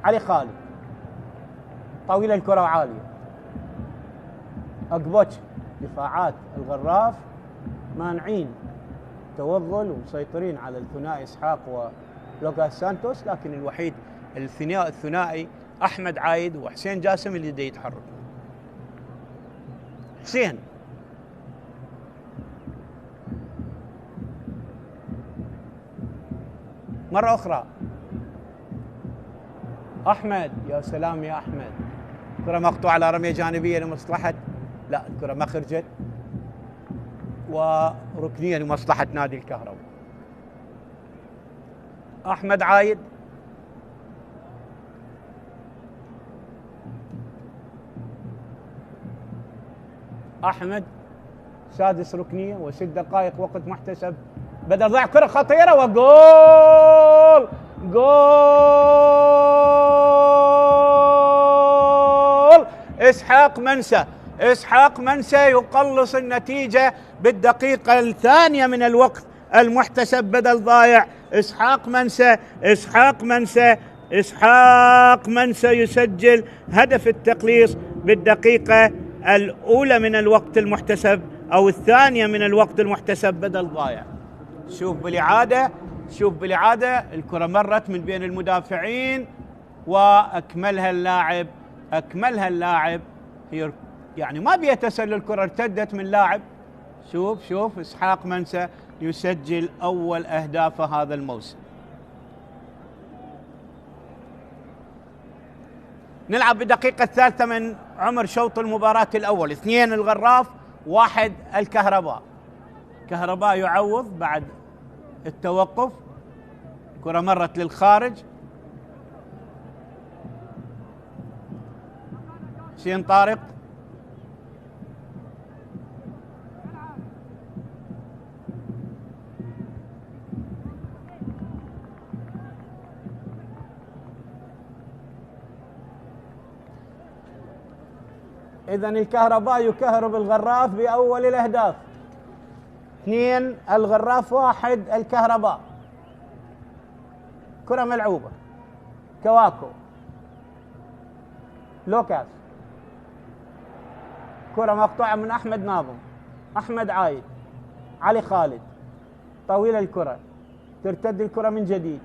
Speaker 1: علي خالد طويلة الكرة عالية، أقبوتش. دفاعات الغراف مانعين توغل ومسيطرين على الثنائي إسحاق ولوكاس سانتوس، لكن الوحيد الثنائي أحمد عايد وحسين جاسم اللي دي يتحرك. حسين مرة أخرى، أحمد، يا سلام يا أحمد. كرة مقطوعة على رمية جانبية لمصلحة، لا الكرة ما خرجت، وركنية لمصلحة نادي الكهرباء. أحمد عايد، أحمد سادس ركنية و6 دقائق وقت محتسب بدل ضيع كرة خطيرة وجول. جول إسحاق منسى. إسحاق منسى يقلص النتيجة بالدقيقة الثانية من الوقت المحتسب بدل ضايع. إسحاق منسى يسجل هدف التقليص بالدقيقة الأولى من الوقت المحتسب أو الثانية من الوقت المحتسب بدل ضايع. شوف بالإعادة الكرة مرت من بين المدافعين وأكملها اللاعب. هي يعني ما بيها تسلل، الكرة ارتدت من لاعب. شوف إسحاق منسى يسجل أول أهدافه هذا الموسم. نلعب بالدقيقة الثالثة من عمر شوط المباراة الأول. 2 الغراف 1 الكهرباء. كهرباء يعوض بعد التوقف، كرة مرت للخارج. حسين طارق إذن الكهرباء يكهرب الغراف بأول الأهداف. 2 الغراف 1 الكهرباء. كرة ملعوبة، كواكو، لوكاس. كرة مقطوعة من أحمد ناظم، أحمد عايد، علي خالد. طويلة الكرة ترتد الكرة من جديد.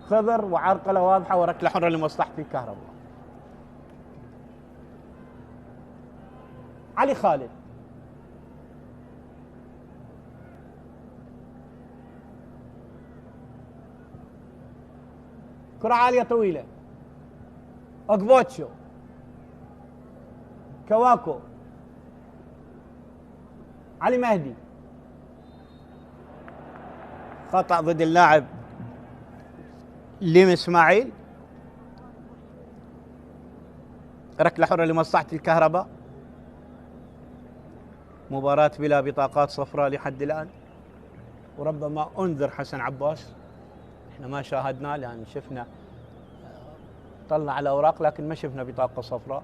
Speaker 1: خضر وعرقلة واضحة وركلة حرة لمصلحة الكهرباء. علي خالد كرة عالية طويلة. أقبوتشو، كواكو، علي مهدي. خطأ ضد اللاعب ليم إسماعيل. ركلة حرة لمصلحة الكهرباء. مباراة بلا بطاقات صفراء لحد الآن، وربما أنذر حسن عباس، احنا ما شاهدنا لأن شفنا طلع الأوراق لكن ما شفنا بطاقة صفراء.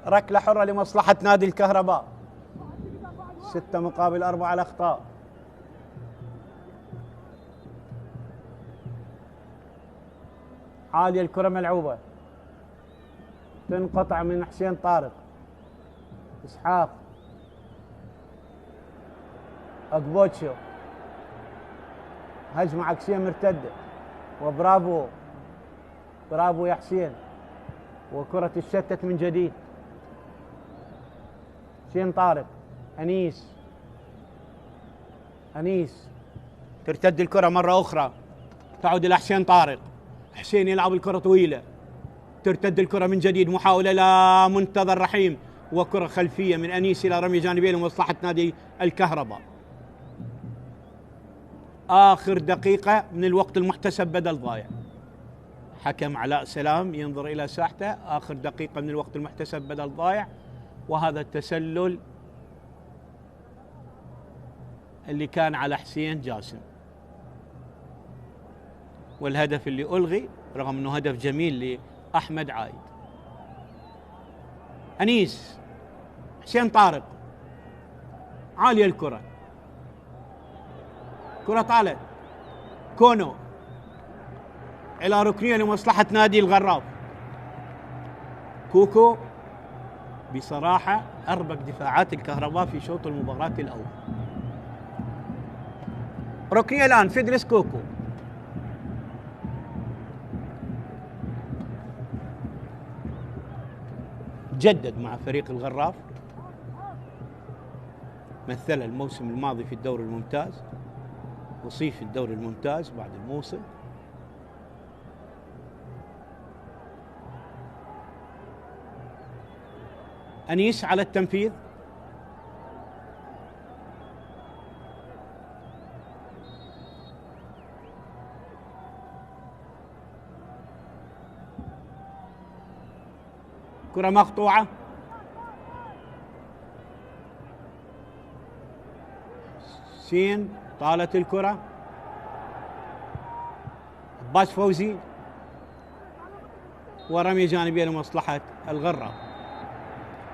Speaker 1: ركلة حرة لمصلحة نادي الكهرباء. 6 مقابل 4 الأخطاء. عالية الكرة ملعوبة، تنقطع من حسين طارق. إسحاق، أقبوتشو، هجمة عكسية مرتدة، وبرافو برافو يا حسين، وكرة الشتت من جديد. حسين طارق، أنيس ترتد الكرة مرة أخرى، تعود إلى حسين طارق. حسين يلعب الكرة طويلة، ترتد الكرة من جديد، محاولة لا منتظر رحيم، وكرة خلفية من أنيس إلى رمي جانبية لمصلحة نادي الكهرباء. آخر دقيقة من الوقت المحتسب بدل ضايع. حكم علاء سلام ينظر إلى ساحته. آخر دقيقة من الوقت المحتسب بدل ضايع، وهذا التسلل اللي كان على حسين جاسم، والهدف اللي ألغي رغم أنه هدف جميل لأحمد عايد. أنيس، حسين طارق، عالية الكرة، كرة طالت، كونو إلى ركنية لمصلحة نادي الغراف. كوكو بصراحة أربك دفاعات الكهرباء في شوط المباراة الأول. ركنية الآن فيدريس كوكو، جدد مع فريق الغراف، مثل الموسم الماضي في الدوري الممتاز، وصيف في الدوري الممتاز بعد الموسم. أنيس على التنفيذ، كرة مقطوعة، سين طالت الكرة، عباس فوزي، ورمي جانبية لمصلحة الغراف.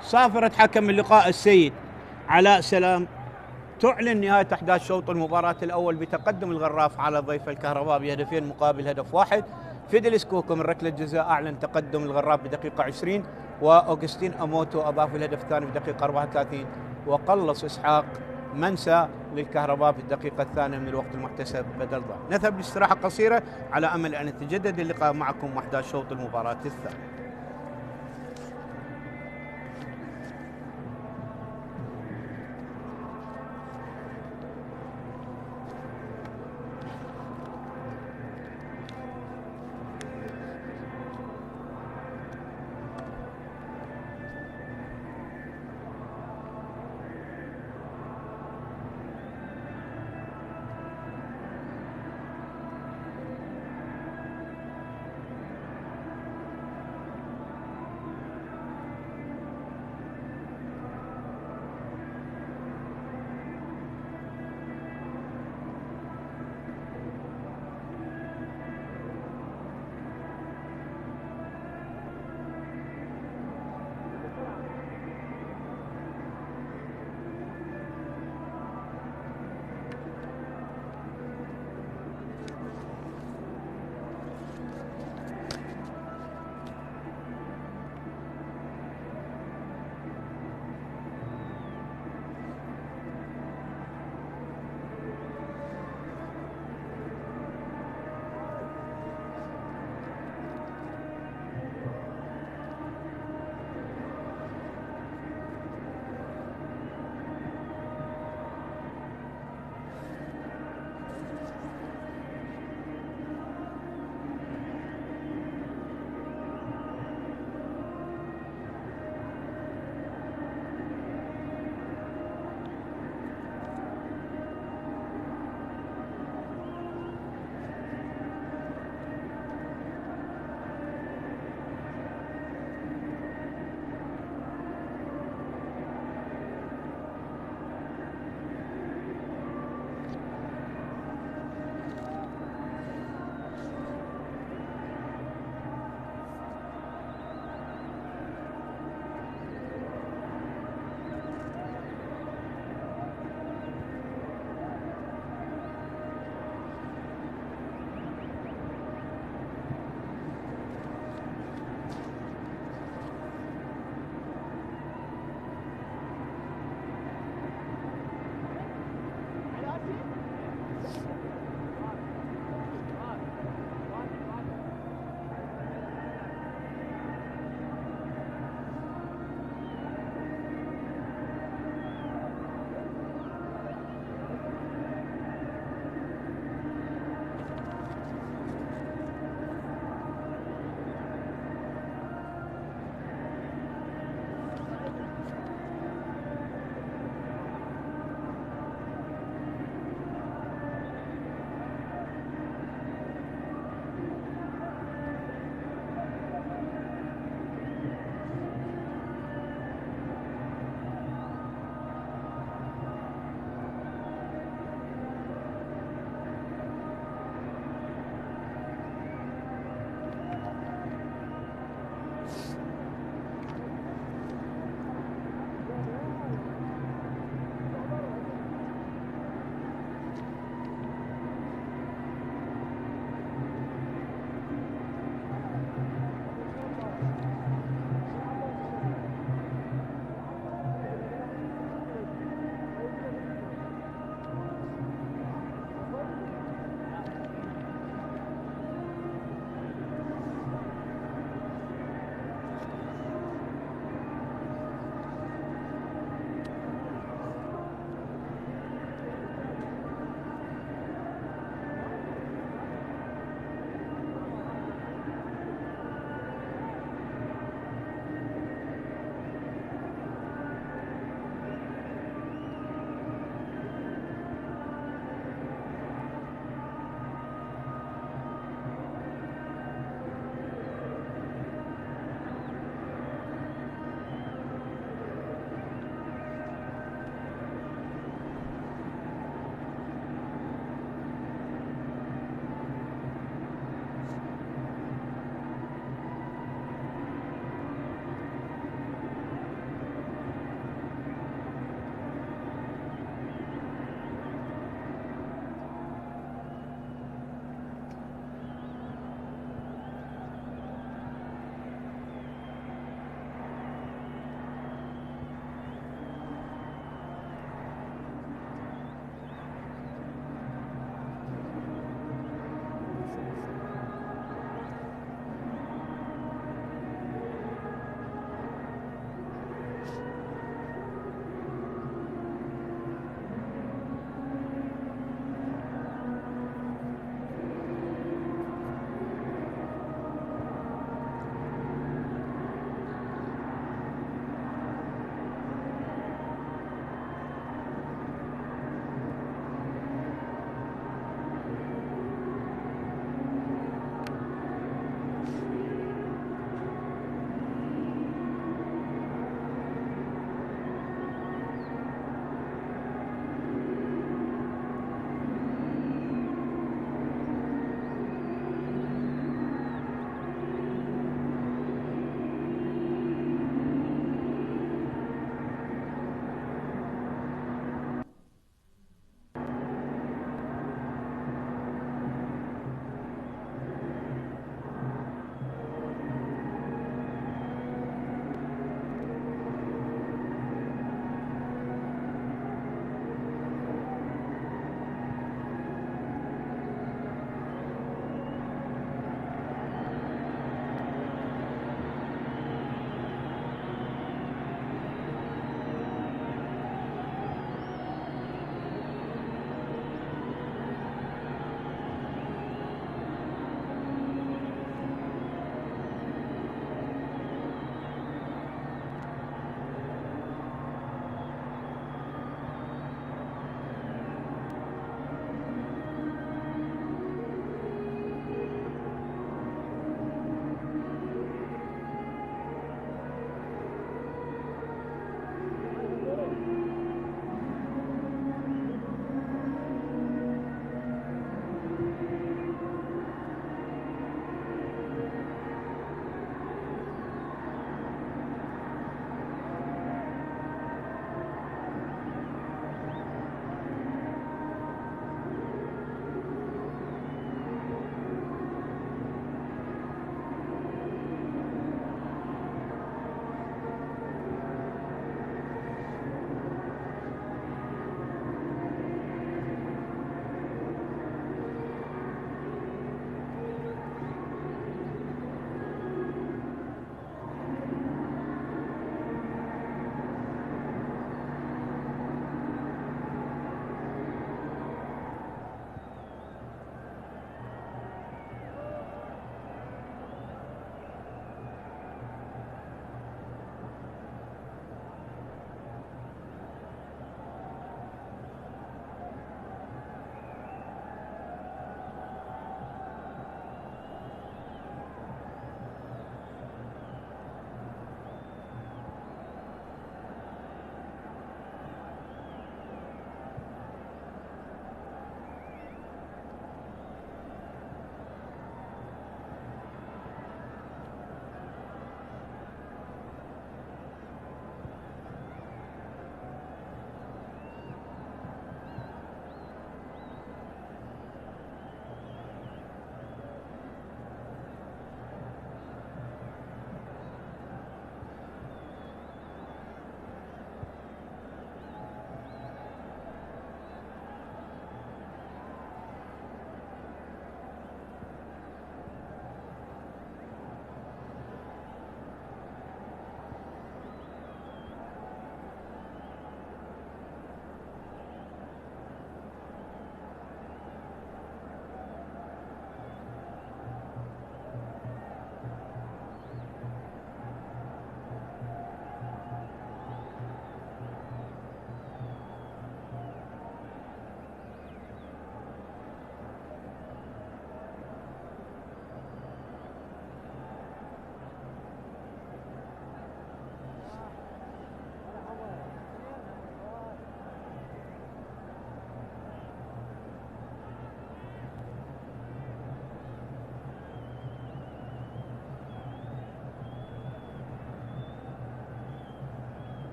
Speaker 1: صافرة حكم اللقاء السيد علاء سلام تعلن نهاية أحداث شوط المباراة الأول بتقدم الغراف على ضيف الكهرباء بهدفين مقابل هدف واحد. فيدلس كوكو من ركلة جزاء أعلن تقدم الغراف بدقيقة 20، وأوغستين أموتو أضاف الهدف الثاني بدقيقة 34، وقلص إسحاق منسى للكهرباء في الدقيقة الثانية من الوقت المحتسب بدل ضاع. نذهب لاستراحة قصيرة على أمل أن يتجدد اللقاء معكم وأحداث شوط المباراة الثاني.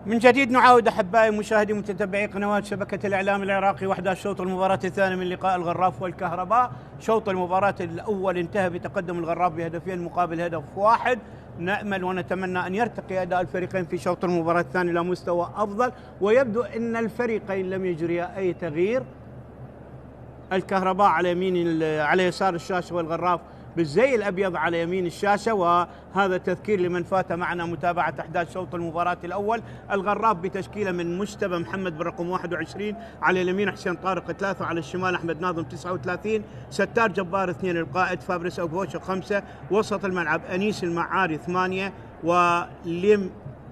Speaker 1: من جديد نعاود أحبائي مشاهدي متتبعي قنوات شبكة الإعلام العراقي وأحداث شوط المباراة الثاني من لقاء الغراف والكهرباء. شوط المباراة الأول انتهى بتقدم الغراف بهدفين مقابل هدف واحد. نأمل ونتمنى أن يرتقي أداء الفريقين في شوط المباراة الثاني إلى مستوى أفضل، ويبدو أن الفريقين لم يجريا أي تغيير. الكهرباء على يسار الشاشة، والغراف بالزي الأبيض على يمين الشاشة. وهذا تذكير لمن فات معنا متابعة أحداث شوط المباراة الأول. الغراف بتشكيلة من مجتبى محمد بالرقم 21، على اليمين حسين طارق 3، على الشمال أحمد ناظم 39، ستار جبار 2، القائد فابريس أوغوشو 5، وسط الملعب أنيس المعاري 8، وليم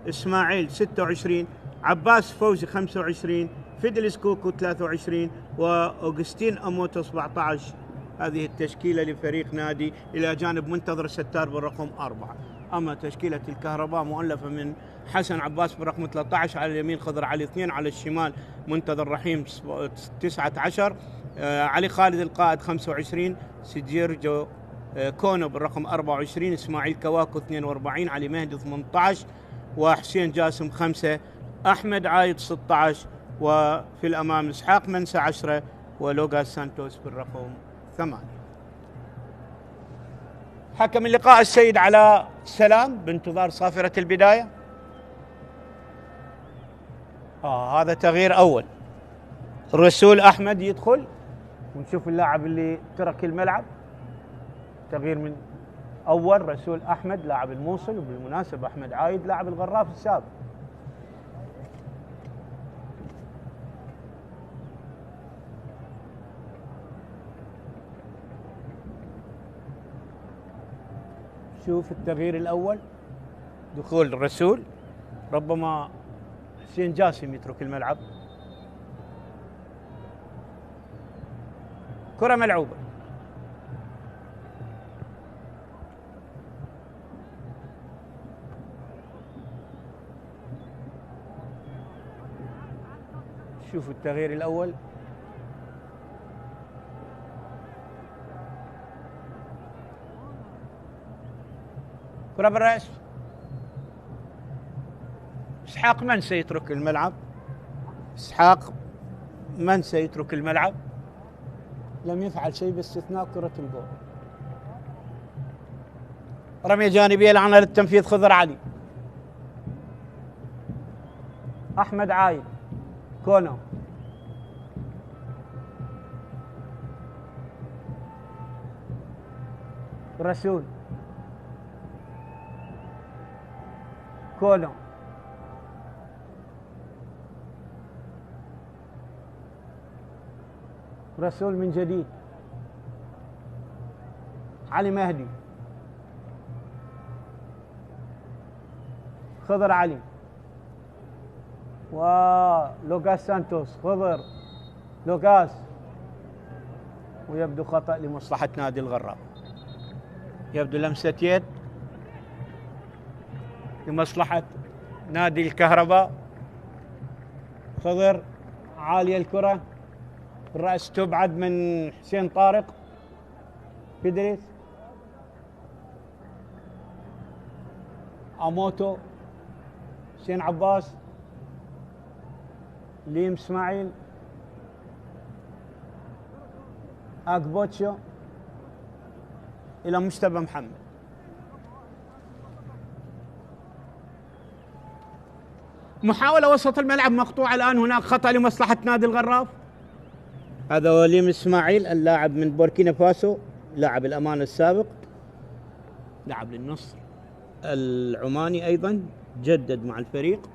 Speaker 1: إسماعيل 26، عباس فوزي 25، فيدلس كوكو 23، وأوغستين أموتو 17. هذه التشكيلة لفريق نادي، إلى جانب منتظر ستار بالرقم 4. أما تشكيلة الكهرباء مؤلفة من حسن عباس بالرقم 13، على اليمين خضر علي 2، على الشمال منتظر رحيم 19، علي خالد القائد 25، سجيرجو كونو بالرقم 24، إسماعيل كواكو 42، علي مهدي 18، وحسين جاسم 5، أحمد عايد 16، وفي الأمام إسحاق منسى 10، ولوغاس سانتوس بالرقم 8. حكم اللقاء السيد علاء سلام بانتظار صافرة البداية. هذا تغيير أول، الرسول أحمد يدخل، ونشوف اللاعب اللي ترك الملعب. تغيير من أول رسول أحمد لاعب الموصل، وبالمناسبة أحمد عايد لاعب الغراف السابق. شوف التغيير الأول، دخول الرسول، ربما حسين جاسم يترك الملعب. كرة ملعوبة، شوف التغيير الأول، كرة بالرأس. إسحاق منسى يترك الملعب، إسحاق منسى يترك الملعب، لم يفعل شيء باستثناء كرة الجول. رمية جانبية لعنة للتنفيذ، خضر علي، أحمد عايد، كونو، رسول، كونو، رسول من جديد، علي مهدي، خضر علي، ولوغاس سانتوس، خضر لوغاس، ويبدو خطأ لمصلحة نادي الغراف. يبدو لمسة يد لمصلحة نادي الكهرباء. خضر عالية الكرة، الرأس تبعد من حسين طارق. فيدريس أموتو، حسين عباس، ليم إسماعيل، أغبوتشو، إلى مجتبى محمد. محاولة وسط الملعب مقطوعة الآن، هناك خطأ لمصلحة نادي الغراف. هذا وليم إسماعيل اللاعب من بوركينا فاسو، لاعب الأمانة السابق، لاعب للنصر العماني أيضا، جدد مع الفريق.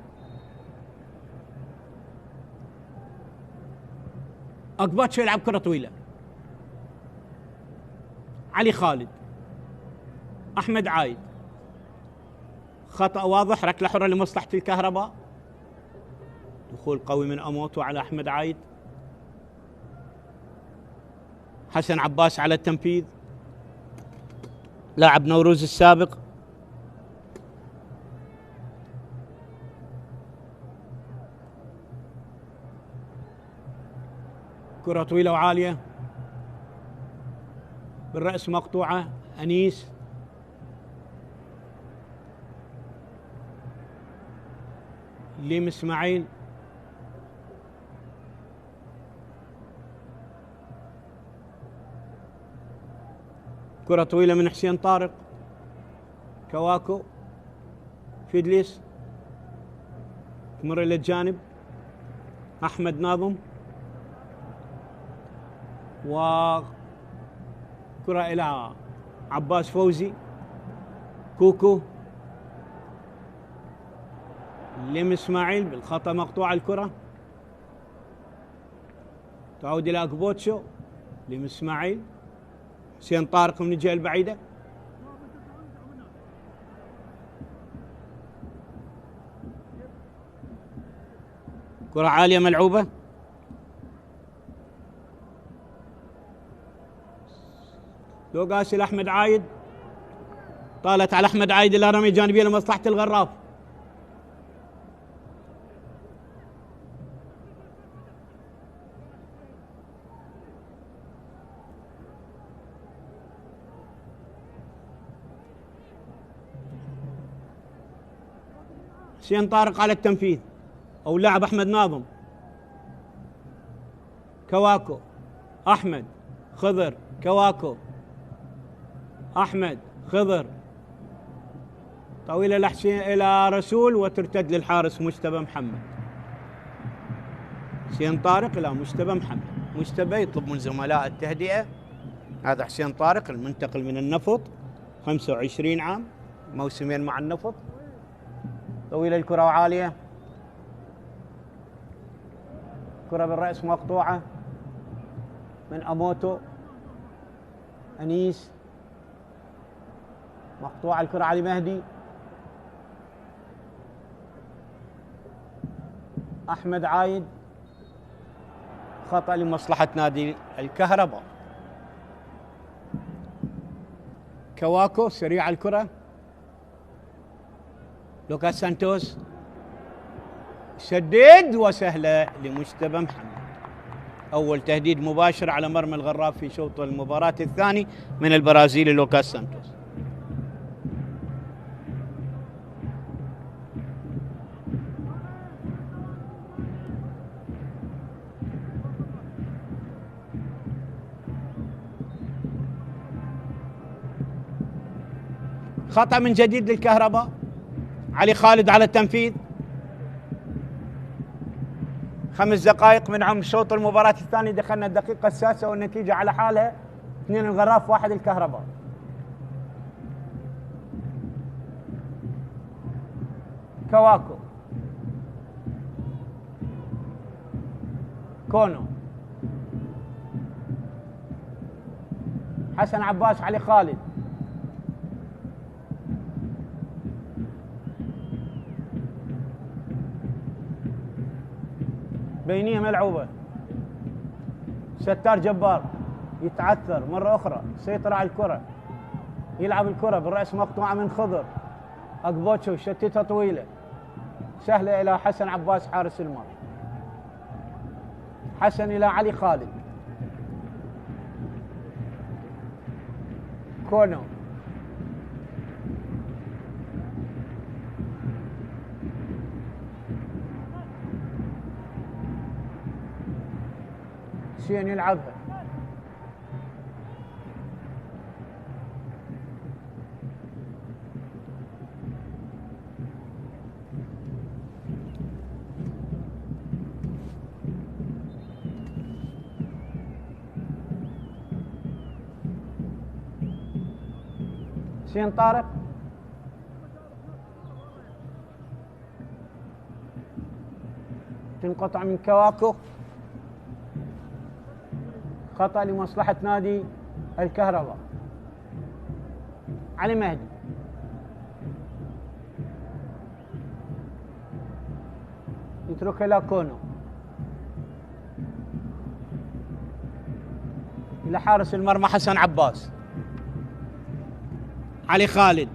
Speaker 1: أغباتشو يلعب كرة طويلة، علي خالد، أحمد عايد، خطأ واضح، ركلة حرة لمصلحة الكهرباء. دخول قوي من أموتو على أحمد عايد. حسن عباس على التنفيذ، لاعب نوروز السابق. كرة طويلة وعالية بالرأس مقطوعة، أنيس، ليم اسماعيل، كرة طويلة من حسين طارق، كواكو، فيدليس، تمر إلى الجانب، أحمد ناظم، وكرة إلى عباس فوزي، كوكو، ليم إسماعيل بالخطأ مقطوع الكرة، تعود إلى أكبوتشو، ليم إسماعيل، حسين طارق من الجهة البعيدة، كرة عالية ملعوبة، لوغاس إلى أحمد عايد، طالت على أحمد عايد إلى رمي جانبية لمصلحة الغراف، حسين طارق على التنفيذ أو لاعب أحمد ناظم، كواكو، أحمد، خضر، كواكو، أحمد، خضر، طويلة لحسين إلى رسول وترتد للحارس مجتبى محمد. حسين طارق إلى مجتبى محمد، مجتبى يطلب من زملاء التهدئة. هذا حسين طارق المنتقل من النفط، 25 عام، موسمين مع النفط. طويلة الكرة وعالية، كرة بالرأس مقطوعة من أموتو، أنيس، مقطوعة الكرة علي مهدي، أحمد عايد، خطأ لمصلحة نادي الكهرباء. كواكو سريع الكرة، لوكاس سانتوس سدد وسهلة لمجتبى محمد. أول تهديد مباشر على مرمى الغراف في شوط المباراة الثاني من البرازيلي لوكاس سانتوس. خطأ من جديد للكهرباء، علي خالد على التنفيذ. 5 دقائق من عمر شوط المباراة الثاني، دخلنا الدقيقة السادسة والنتيجة على حالها، 2 الغراف 1 الكهرباء. كواكو، كونو، حسن عباس، علي خالد، بينية ملعوبة، ستار جبار يتعثر مرة أخرى، سيطر على الكرة، يلعب الكرة بالرأس مقطوعة من خضر، أكبوتشو شتتها طويلة سهلة إلى حسن عباس حارس المرمى. حسن إلى علي خالد، كونو، شين يلعبها، حسين طارق، تنقطع من كواكو، خطأ لمصلحة نادي الكهرباء. علي مهدي، يترك إلى كونو، إلى حارس المرمى حسن عباس. علي خالد،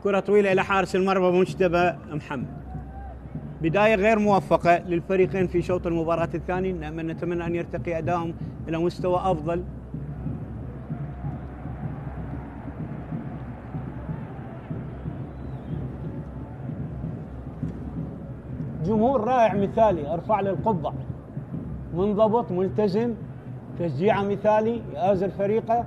Speaker 1: كرة طويلة إلى حارس المرمى مجتبى محمد. بداية غير موفقة للفريقين في شوط المباراة الثاني، نتمنى أن يرتقي أدائهم إلى مستوى أفضل جمهور رائع مثالي، ارفع له القبعة، منضبط ملتزم، تشجيعه مثالي، يآزر فريقه.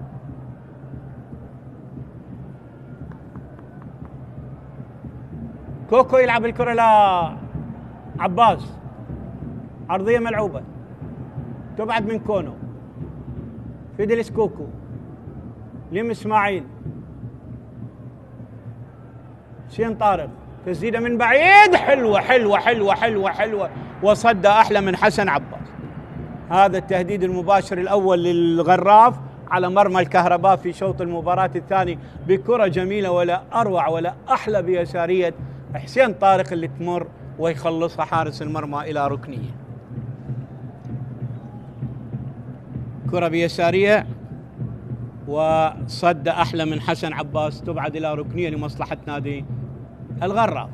Speaker 1: كوكو يلعب الكرة لعباس، عرضية ملعوبة تبعد من كونو، فيدلس كوكو لم اسماعيل، حسين طارق، تسديده من بعيد حلوة حلوة حلوة حلوة حلوة، وصد أحلى من حسن عباس. هذا التهديد المباشر الأول للغراف على مرمى الكهرباء في شوط المباراة الثاني بكرة جميلة ولا أروع ولا أحلى بيسارية حسين طارق اللي تمر ويخلصها حارس المرمى إلى ركنية. كرة بيسارية وصد أحلى من حسن عباس، تبعد إلى ركنية لمصلحة نادي الغراف.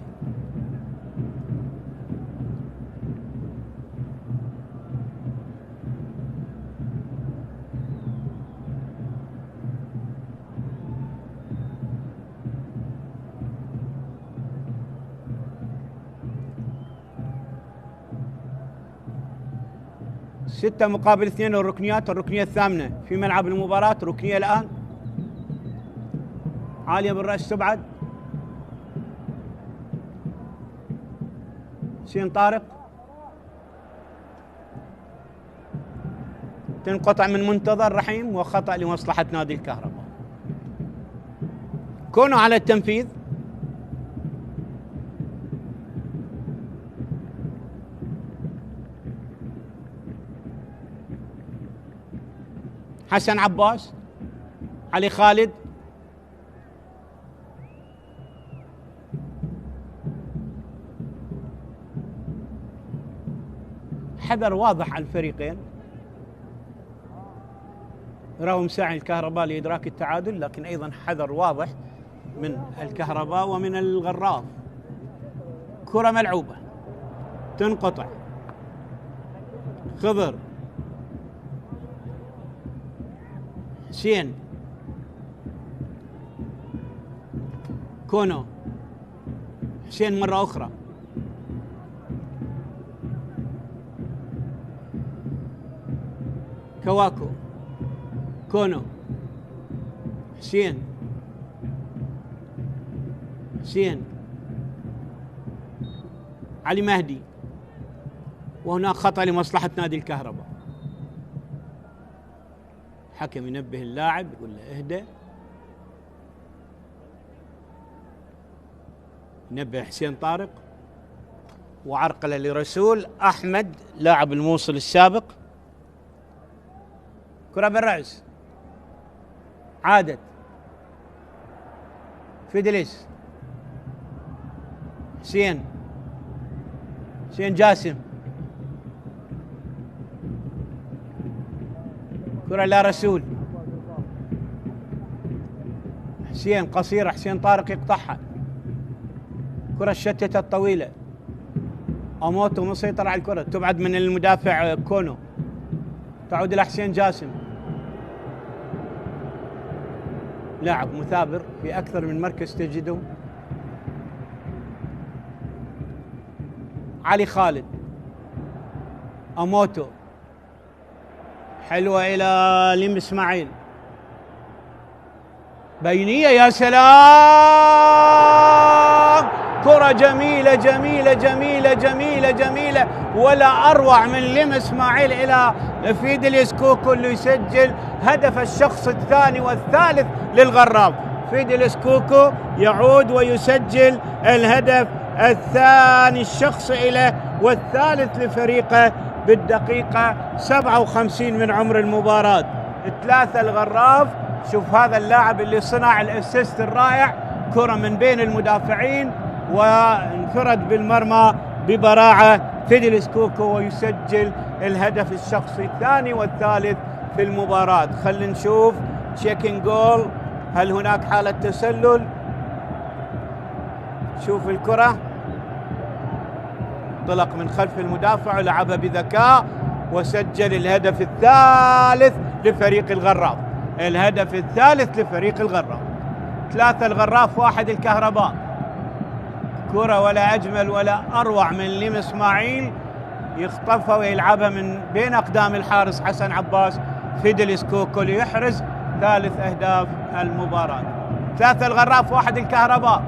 Speaker 1: ستة مقابل 2 الركنيات، الركنية الثامنة في ملعب المباراة. ركنية الآن عالية بالرأس تبعد، حسين طارق تنقطع من منتظر رحيم، وخطأ لمصلحة نادي الكهرباء. كونوا على التنفيذ، حسن عباس، علي خالد، حذر واضح على الفريقين رغم سعي الكهرباء لإدراك التعادل، لكن أيضا حذر واضح من الكهرباء ومن الغراف. كرة ملعوبة تنقطع، خضر، حسين، كونو، حسين مرة أخرى، كواكو، كونو، حسين، حسين، علي مهدي، وهناك خطأ لمصلحة نادي الكهرباء. حكم ينبه اللاعب يقول له اهدى، ينبه حسين طارق، وعرقله لرسول أحمد لاعب الموصل السابق. كرة بالرأس عادت، فيدلس، حسين جاسم، كرة لا رسول، حسين قصيرة، حسين طارق يقطعها، كرة الشتتة الطويلة، أموتو مسيطر على الكرة، تبعد من المدافع كونو، تعود إلى حسين جاسم، لاعب مثابر في أكثر من مركز تجده. علي خالد، أموتو، حلوة إلى لم إسماعيل، بينية، يا سلام، كرة جميلة جميلة جميلة جميلة جميلة ولا أروع من لم إسماعيل إلى فيدلس كوكو اللي يسجل هدف الشخص الثاني والثالث للغراف. فيدلس كوكو يعود ويسجل الهدف الثاني الشخصي له والثالث لفريقه بالدقيقة 57 من عمر المباراة. 3 الغراف. شوف هذا اللاعب اللي صنع الاسيست الرائع، كرة من بين المدافعين وانفرد بالمرمى ببراعة فيدلس كوكو ويسجل الهدف الشخصي الثاني والثالث في المباراة. خلينا نشوف تشيكينج جول، هل هناك حالة تسلل؟ شوف الكرة، انطلق من خلف المدافع ولعبها بذكاء وسجل الهدف الثالث لفريق الغراف. الهدف الثالث لفريق الغراف. 3 الغراف 1 الكهرباء. كرة ولا أجمل ولا أروع من ليم إسماعيل يخطفها ويلعبها من بين أقدام الحارس حسن عباس. فيدلس كوكو ليحرز ثالث أهداف المباراة. 3 الغراف 1 الكهرباء.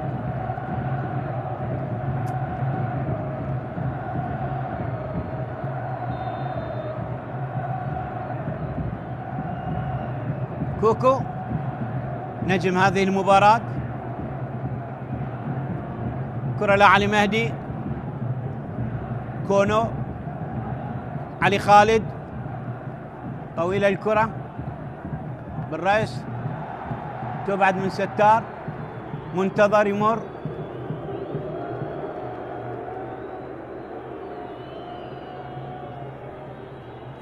Speaker 1: كوكو نجم هذه المباراة. كرة لعلي مهدي. كونو. علي خالد. طويلة الكرة بالرأس تبعد من ستار. منتظر يمر.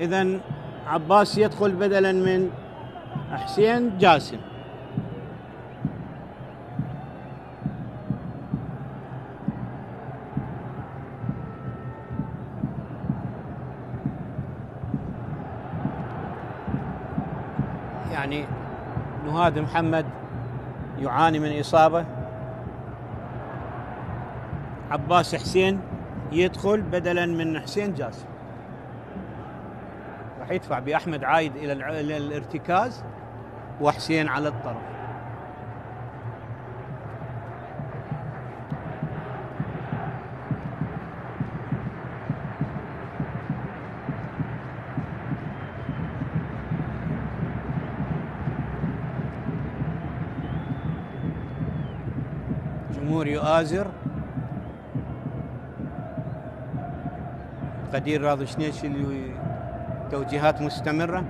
Speaker 1: إذن عباس يدخل بدلا من حسين جاسم. يعني نهاد محمد يعاني من إصابة. عباس حسين يدخل بدلا من حسين جاسم. راح يدفع بأحمد عايد إلى الارتكاز وحسين على الطرف. جمهور يؤازر. قدير راضي شنيش اللي توجيهات مستمرة.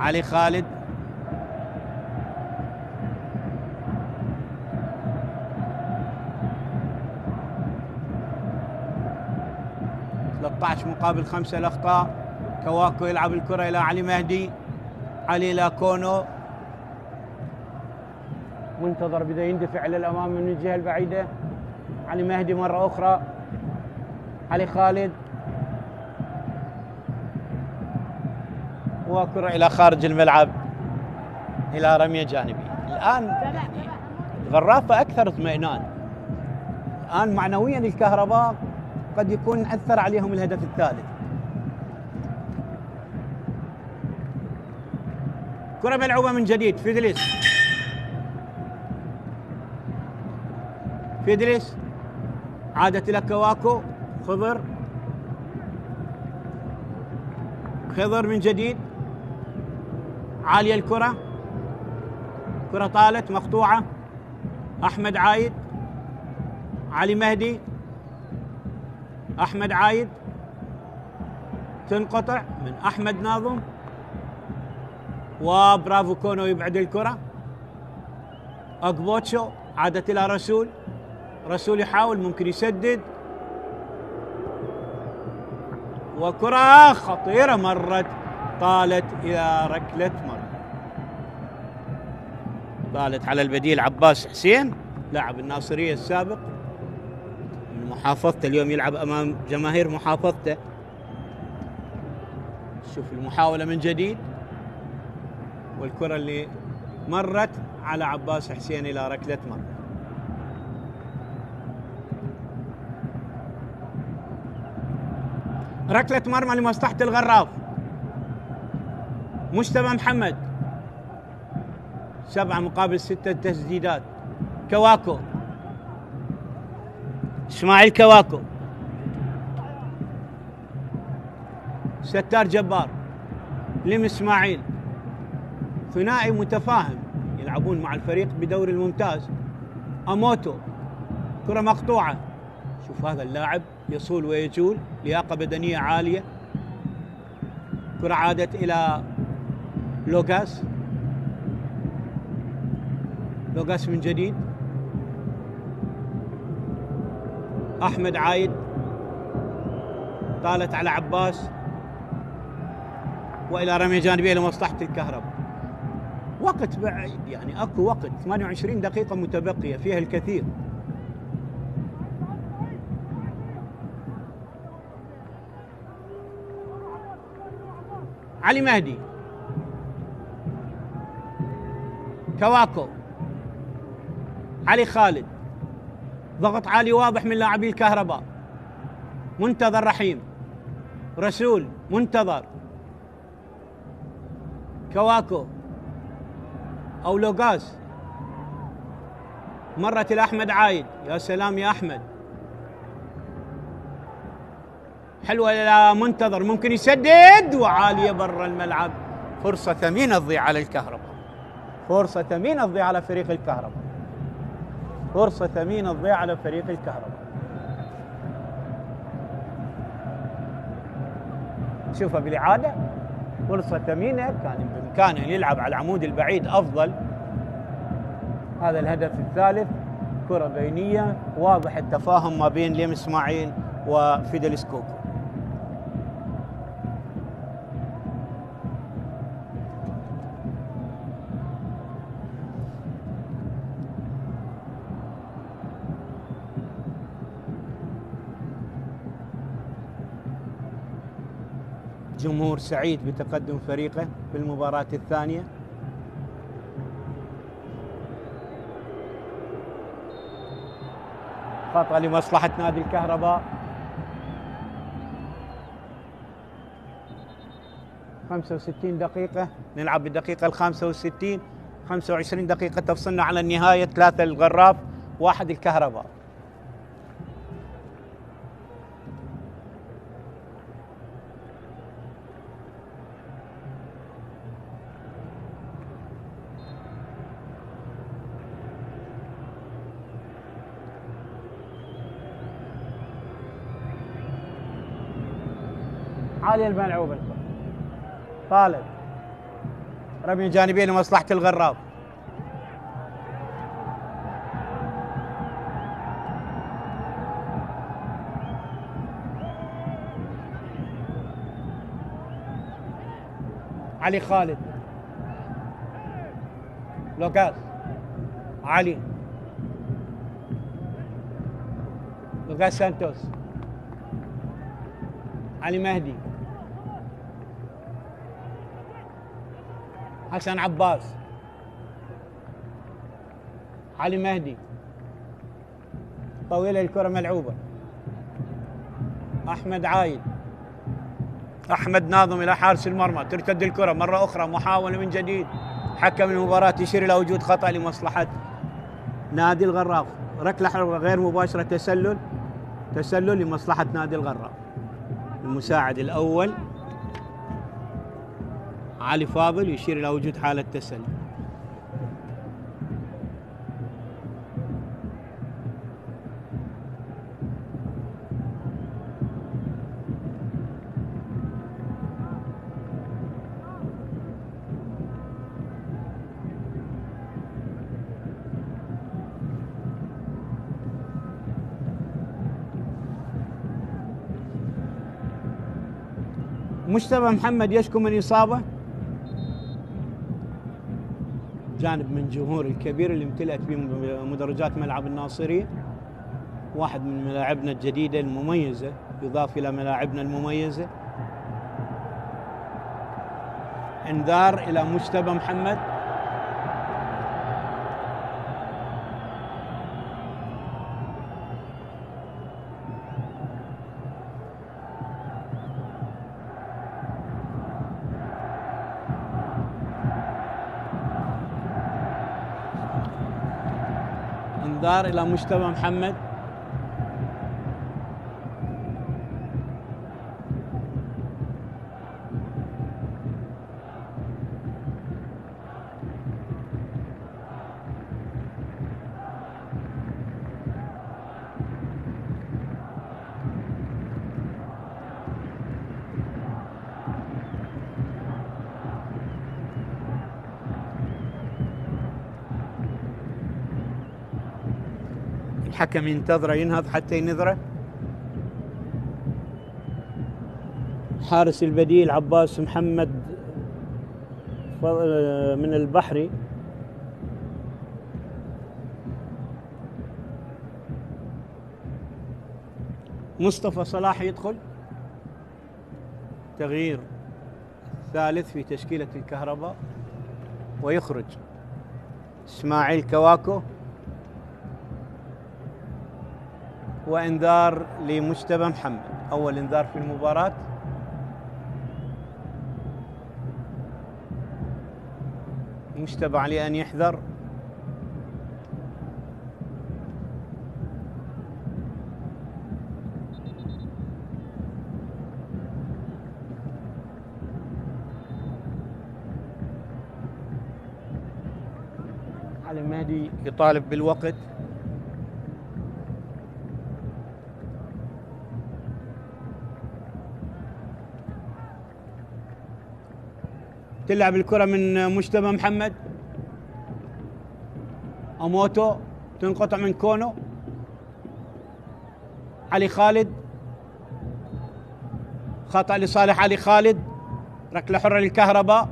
Speaker 1: علي خالد. مقابل 5 الأخطاء. كواكو يلعب الكرة إلى علي مهدي. علي إلى كونو. منتظر بدأ يندفع للأمام من الجهة البعيدة. علي مهدي مرة أخرى. علي خالد. وكرة إلى خارج الملعب إلى رمية جانبية. الآن يعني الغرافة أكثر اطمئنان. الآن معنويا الكهرباء قد يكون أثر عليهم الهدف الثالث. كرة ملعوبة من جديد. فيدلس عادت إلى كواكو. خضر من جديد. عالية الكرة. كرة طالت مقطوعة. أحمد عايد. علي مهدي. أحمد عايد. تنقطع من أحمد ناظم. وبرافو كونو يبعد الكرة. أقبوتشو عادت إلى رسول يحاول ممكن يسدد. وكرة خطيرة مرت طالت إلى ركلة مرمى. طالت على البديل عباس حسين لاعب الناصرية السابق من محافظته. اليوم يلعب أمام جماهير محافظته. شوف المحاولة من جديد. والكرة اللي مرت على عباس حسين إلى ركلة مرمى. ركلة مرمى لمصلحة الغراف. مجتبى محمد. 7 مقابل 6 تسديدات. كواكو. اسماعيل كواكو. ستار جبار. لم اسماعيل. ثنائي متفاهم يلعبون مع الفريق بدوري الممتاز. أموتو. كرة مقطوعة. شوف هذا اللاعب يصول ويجول. لياقة بدنية عالية. كرة عادت إلى لوغاس من جديد. أحمد عايد. طالت على عباس وإلى رمية جانبية لمصلحة الكهرباء. وقت بعيد يعني أكو وقت. 28 دقيقة متبقية فيها الكثير. علي مهدي. كواكو. علي خالد، ضغط عالي واضح من لاعبي الكهرباء. منتظر رحيم، رسول منتظر، كواكو أو لوغاس، مرت إلى أحمد عايد. يا سلام يا أحمد، حلوة إلى منتظر، ممكن يسدد، وعالية برا الملعب. فرصة ثمينة تضيع على الكهرباء، فرصة ثمينة تضيع على فريق الكهرباء، فرصة ثمينة تضيع على فريق الكهرباء. شوفها بالإعادة، فرصة ثمينة كان بإمكانه يلعب على العمود البعيد أفضل. هذا الهدف الثالث، كرة بينية واضح التفاهم ما بين ليم إسماعيل وفيدلس كوكو. جمهور سعيد بتقدم فريقه في المباراة الثانية. خطأ لمصلحة نادي الكهرباء. 65 دقيقة، نلعب بالدقيقة ال 65، 25 دقيقة تفصلنا على النهاية. 3 الغراف، 1 الكهرباء. عالية الملعوبة، طالب رمي جانبية لمصلحة الغراف. علي خالد، لوكاس، علي، لوكاس سانتوس، علي مهدي، حسن عباس، علي مهدي، طويلة الكرة ملعوبة. أحمد عايد، أحمد ناظم إلى حارس المرمى، ترتد الكرة مرة أخرى، محاولة من جديد. حكم المباراة يشير إلى وجود خطأ لمصلحة نادي الغراف. ركلة حرة غير مباشرة، تسلل لمصلحة نادي الغراف. المساعد الأول علي فاضل يشير إلى وجود حالة تسلل. مجتبى محمد يشكو من إصابة، جانب من جمهور الكبير اللي امتلأت به مدرجات ملعب الناصرية. واحد من ملاعبنا الجديدة المميزة، يضاف إلى ملاعبنا المميزة. انذار إلى مجتبى محمد. انذار إلى مجتبى محمد. الحكم ينتظره ينهض حتى ينذره. حارس البديل عباس محمد من البحري. مصطفى صلاح يدخل، تغيير ثالث في تشكيلة الكهرباء، ويخرج اسماعيل كواكو وإنذار لمجتبى محمد، أول إنذار في المباراة. مجتبى عليه أن يحذر. علي المهدي يطالب بالوقت. تلعب الكرة من مجتبى محمد. أموتو تنقطع من كونو. علي خالد، خطأ لصالح علي خالد، ركلة حرة للكهرباء.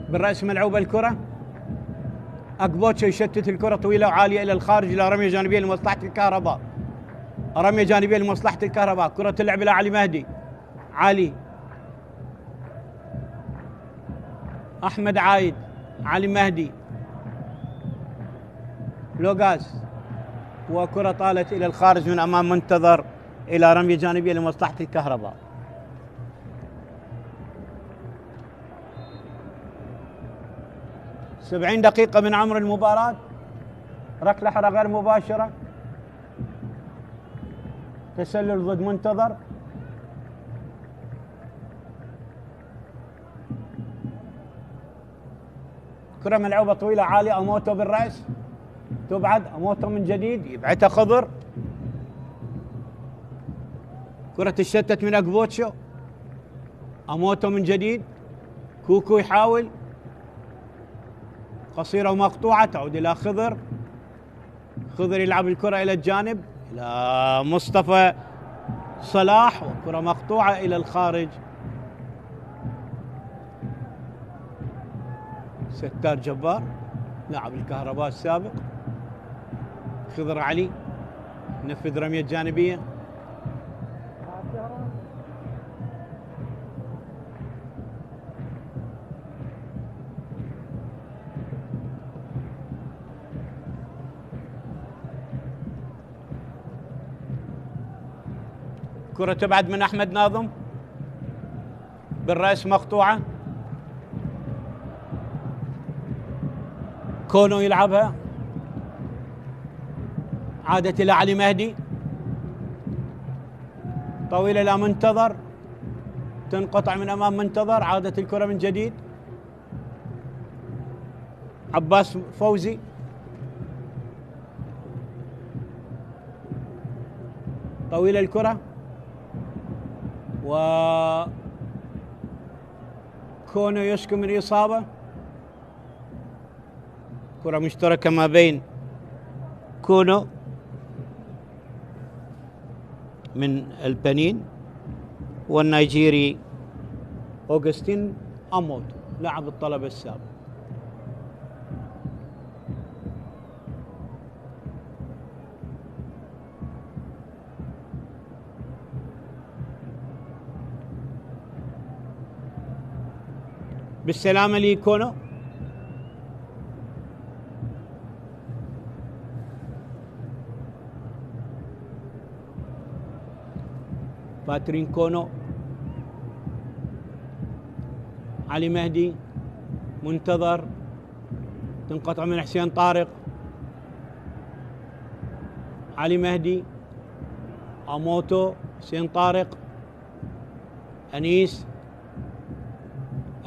Speaker 1: بالرأس ملعوبة الكرة. أكبوتشو يشتت الكرة طويلة وعالية إلى الخارج إلى رمية جانبية لمصلحة الكهرباء. رمية جانبية لمصلحة الكهرباء. كرة تلعب إلى علي مهدي. علي، أحمد عايد، علي مهدي، لوغاس، وكرة طالت إلى الخارج من أمام منتظر إلى رمية جانبية لمصلحة الكهرباء. – 70 دقيقة من عمر المباراة. ركلة حرة غير مباشرة. تسلل ضد منتظر. كرة ملعوبة طويلة عالية. أموتو بالرأس تبعد. أموتو من جديد يبعتها خضر. كرة تشتت من أكبوتشو. أموتو من جديد. كوكو يحاول. قصيرة ومقطوعة تعود إلى خضر. خضر يلعب الكرة إلى الجانب إلى مصطفى صلاح، وكرة مقطوعة إلى الخارج. ستار جبار لاعب الكهرباء السابق. خضر علي نفذ رمية جانبية. كرة تبعد من أحمد ناظم بالرأس مقطوعة. كونو يلعبها. عادت إلى علي مهدي. طويلة إلى منتظر. تنقطع من أمام منتظر. عادت الكرة من جديد. عباس فوزي. طويلة الكرة. وكونو يشكو من إصابة. كرة مشتركة ما بين كونو من البنين والنيجيري أوغستين أموتو لاعب الطلبة السابق. بالسلامة لكونو. باترين كونو. علي مهدي. منتظر. تنقطع من حسين طارق. علي مهدي. أموتو. حسين طارق. أنيس.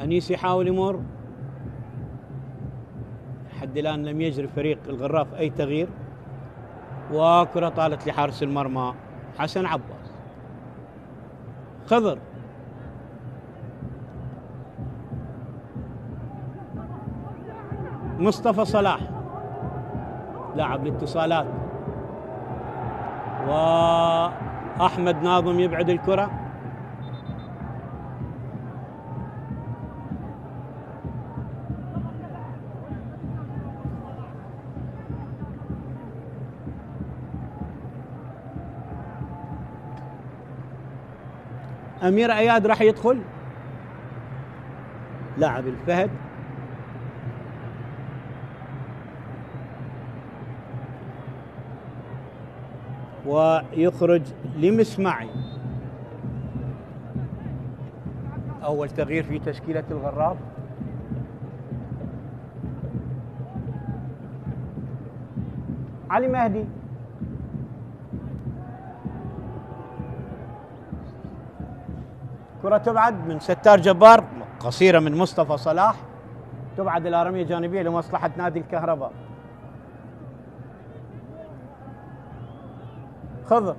Speaker 1: أنيس يحاول يمر. لحد الآن لم يجري فريق الغراف أي تغيير. وكرة طالت لحارس المرمى حسن عباس. خضر. مصطفى صلاح لاعب الاتصالات. وأحمد ناظم يبعد الكرة. أمير أياد راح يدخل، لاعب الفهد. ويخرج لمسمعي. أول تغيير في تشكيلة الغراب. علي مهدي. كرة تبعد من ستار جبار، قصيرة من مصطفى صلاح، تبعد إلى رمية جانبية لمصلحة نادي الكهرباء. خضر.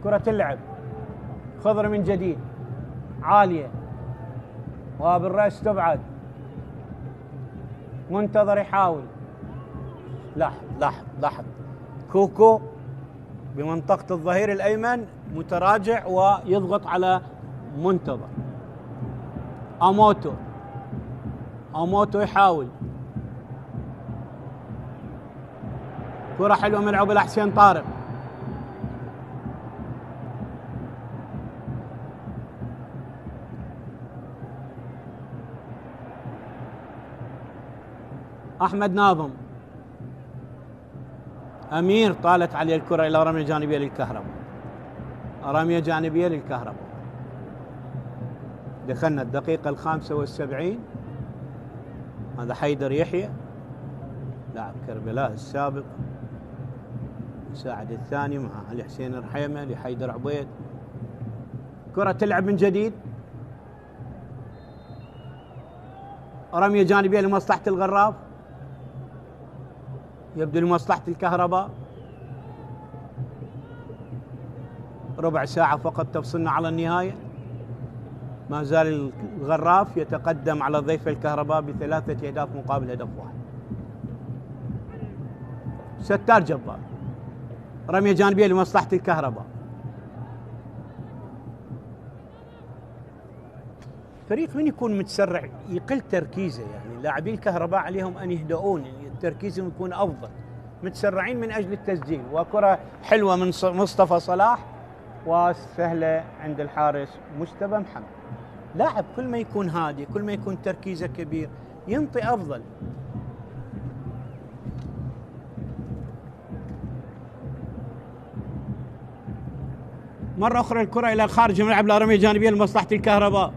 Speaker 1: كرة اللعب. خضر من جديد، عالية وبالرأس تبعد. منتظر يحاول. لاحظ كوكو بمنطقة الظهير الأيمن متراجع ويضغط على منتظر. أموتو يحاول. كرة حلوة ملعوبة لحسين طارق. أحمد ناظم. أمير طالت عليه الكرة إلى رمية جانبية للكهرباء. رمية جانبية للكهرباء. دخلنا الدقيقة 75. هذا حيدر يحيى لاعب كربلاء السابق، مساعد الثاني مع علي حسين الرحيمة لحيدر عبيد. كرة تلعب من جديد، رمية جانبية لمصلحة الغراب، يبدو لمصلحة الكهرباء. ربع ساعة فقط تفصلنا على النهاية. ما زال الغراف يتقدم على ضيف الكهرباء ب3 أهداف مقابل هدف واحد. ستار جبار، رمية جانبية لمصلحة الكهرباء. فريق من يكون متسرع يقل تركيزه، يعني لاعبي الكهرباء عليهم أن يهدؤون، يعني تركيزهم يكون أفضل. متسرعين من أجل التسجيل. وكرة حلوة من مصطفى صلاح وسهلة عند الحارس مجتبى محمد. لاعب كل ما يكون هادي، كل ما يكون تركيزه كبير، ينطي أفضل. مرة أخرى الكرة إلى خارج الملعب لرمية جانبية لمصلحة الكهرباء.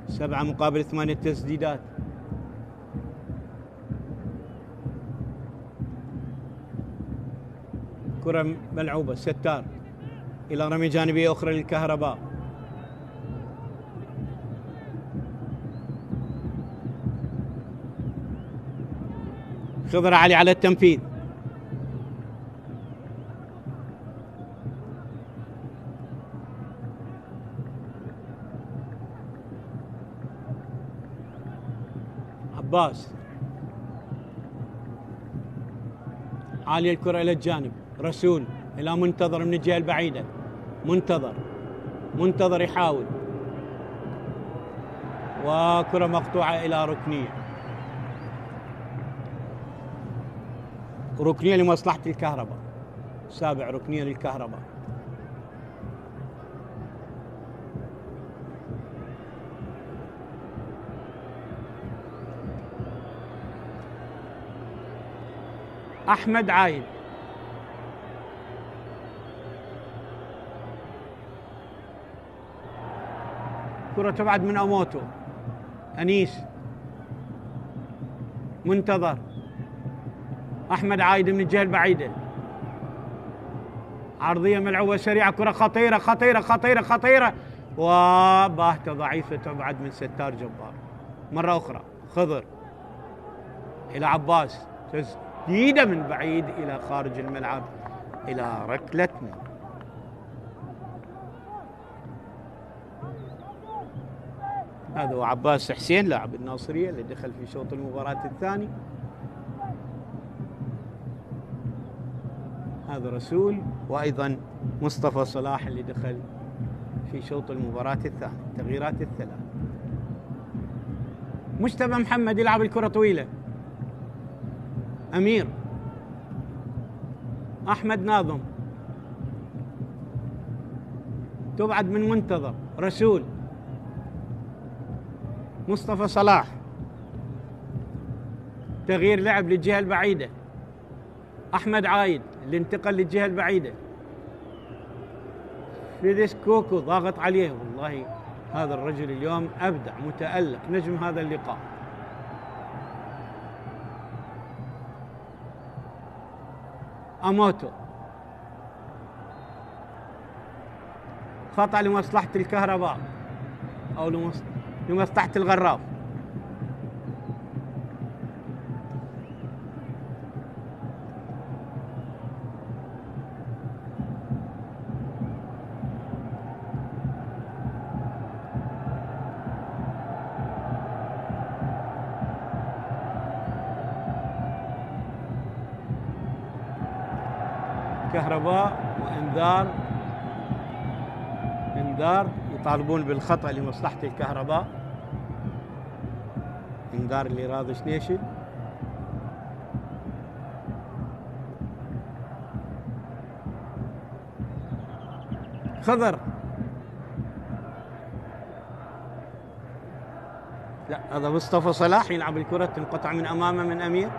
Speaker 1: 7 مقابل 8 تسديدات. كرة ملعوبة ستار إلى رمية جانبية أخرى للكهرباء. خضر علي على التنفيذ. عباس. عالية الكرة إلى الجانب. رسول إلى منتظر من الجهة البعيدة. منتظر يحاول، وكرة مقطوعة إلى ركنية لمصلحة الكهرباء. 7 ركنية للكهرباء. أحمد عايد. كرة تبعد من أموتو. أنيس. منتظر. أحمد عايد من الجهة البعيدة. عرضية ملعوبة سريعة، كرة خطيرة خطيرة خطيرة خطيرة، وباهتة ضعيفة تبعد من ستار جبار. مرة أخرى خضر إلى عباس، تسديدة من بعيد إلى خارج الملعب إلى ركلة مرمى. هذا هو عباس حسين لاعب الناصرية اللي دخل في شوط المباراة الثاني. هذا رسول، وأيضا مصطفى صلاح اللي دخل في شوط المباراة الثاني. تغييرات الثلاث. مجتبى محمد يلعب الكرة طويلة. أمير أحمد ناظم، تبعد من منتظر. رسول، مصطفى صلاح، تغيير لعب للجهة البعيدة. أحمد عايد اللي انتقل للجهة البعيدة. فيديس كوكو ضاغط عليه. والله هذا الرجل اليوم أبدع، متألق، نجم هذا اللقاء. أموتو، خطأ لمصلحة الكهرباء أو لمصلحة الغراف. كهرباء وإنذار، إنذار، يطالبون بالخطأ لمصلحة الكهرباء. إنذار لراضي شنيشي. خضر، لا هذا مصطفى صلاح يلعب الكرة، تنقطع من أمامه من أمير.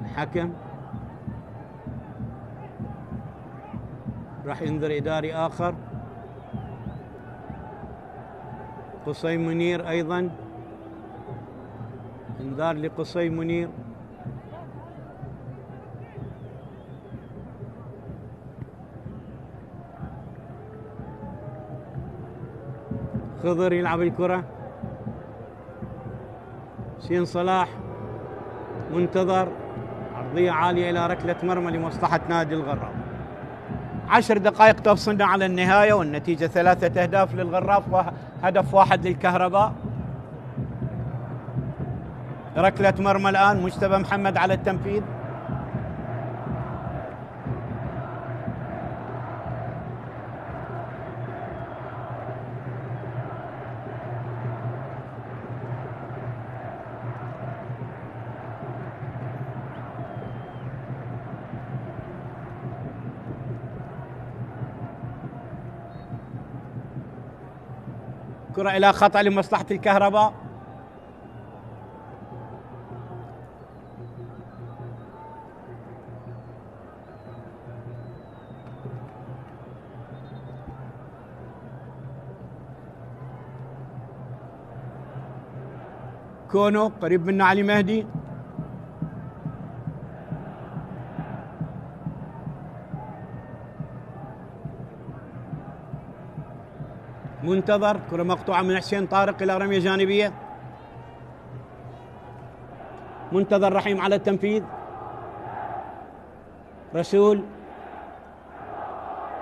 Speaker 1: الحكم راح ينذر إداري آخر. قصي منير أيضا، انذار لقصي منير. خضر يلعب الكرة. حسين صلاح منتظر، عرضية عالية إلى ركلة مرمى لمصلحة نادي الغراف. 10 دقائق تفصلنا على النهاية، والنتيجة 3 أهداف للغراف وهدف واحد للكهرباء. ركلة مرمى الآن، مجتبى محمد على التنفيذ. كرة إلى خطأ لمصلحة الكهرباء. كونو قريب منه علي مهدي. منتظر، كرة مقطوعة من حسين طارق إلى رمية جانبية. منتظر رحيم على التنفيذ. رسول،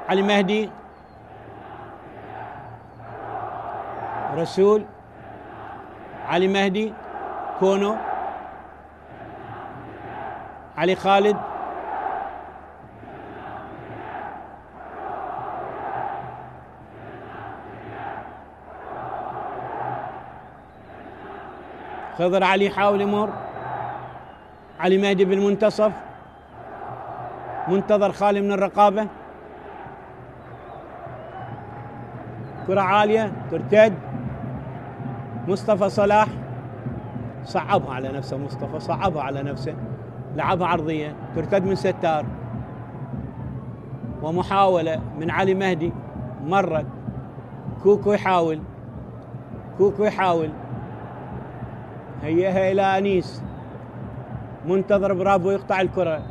Speaker 1: علي مهدي. رسول، علي مهدي. كونو، علي خالد. خضر علي يحاول يمر. علي مهدي بالمنتصف. منتظر خالي من الرقابة. كرة عالية ترتد. مصطفى صلاح صعبها على نفسه، مصطفى صعبها على نفسه، لعبها عرضية ترتد من ستار، ومحاولة من علي مهدي مرت. كوكو يحاول، كوكو يحاول، هيئها إلى أنيس. منتظر برافو يقطع الكرة،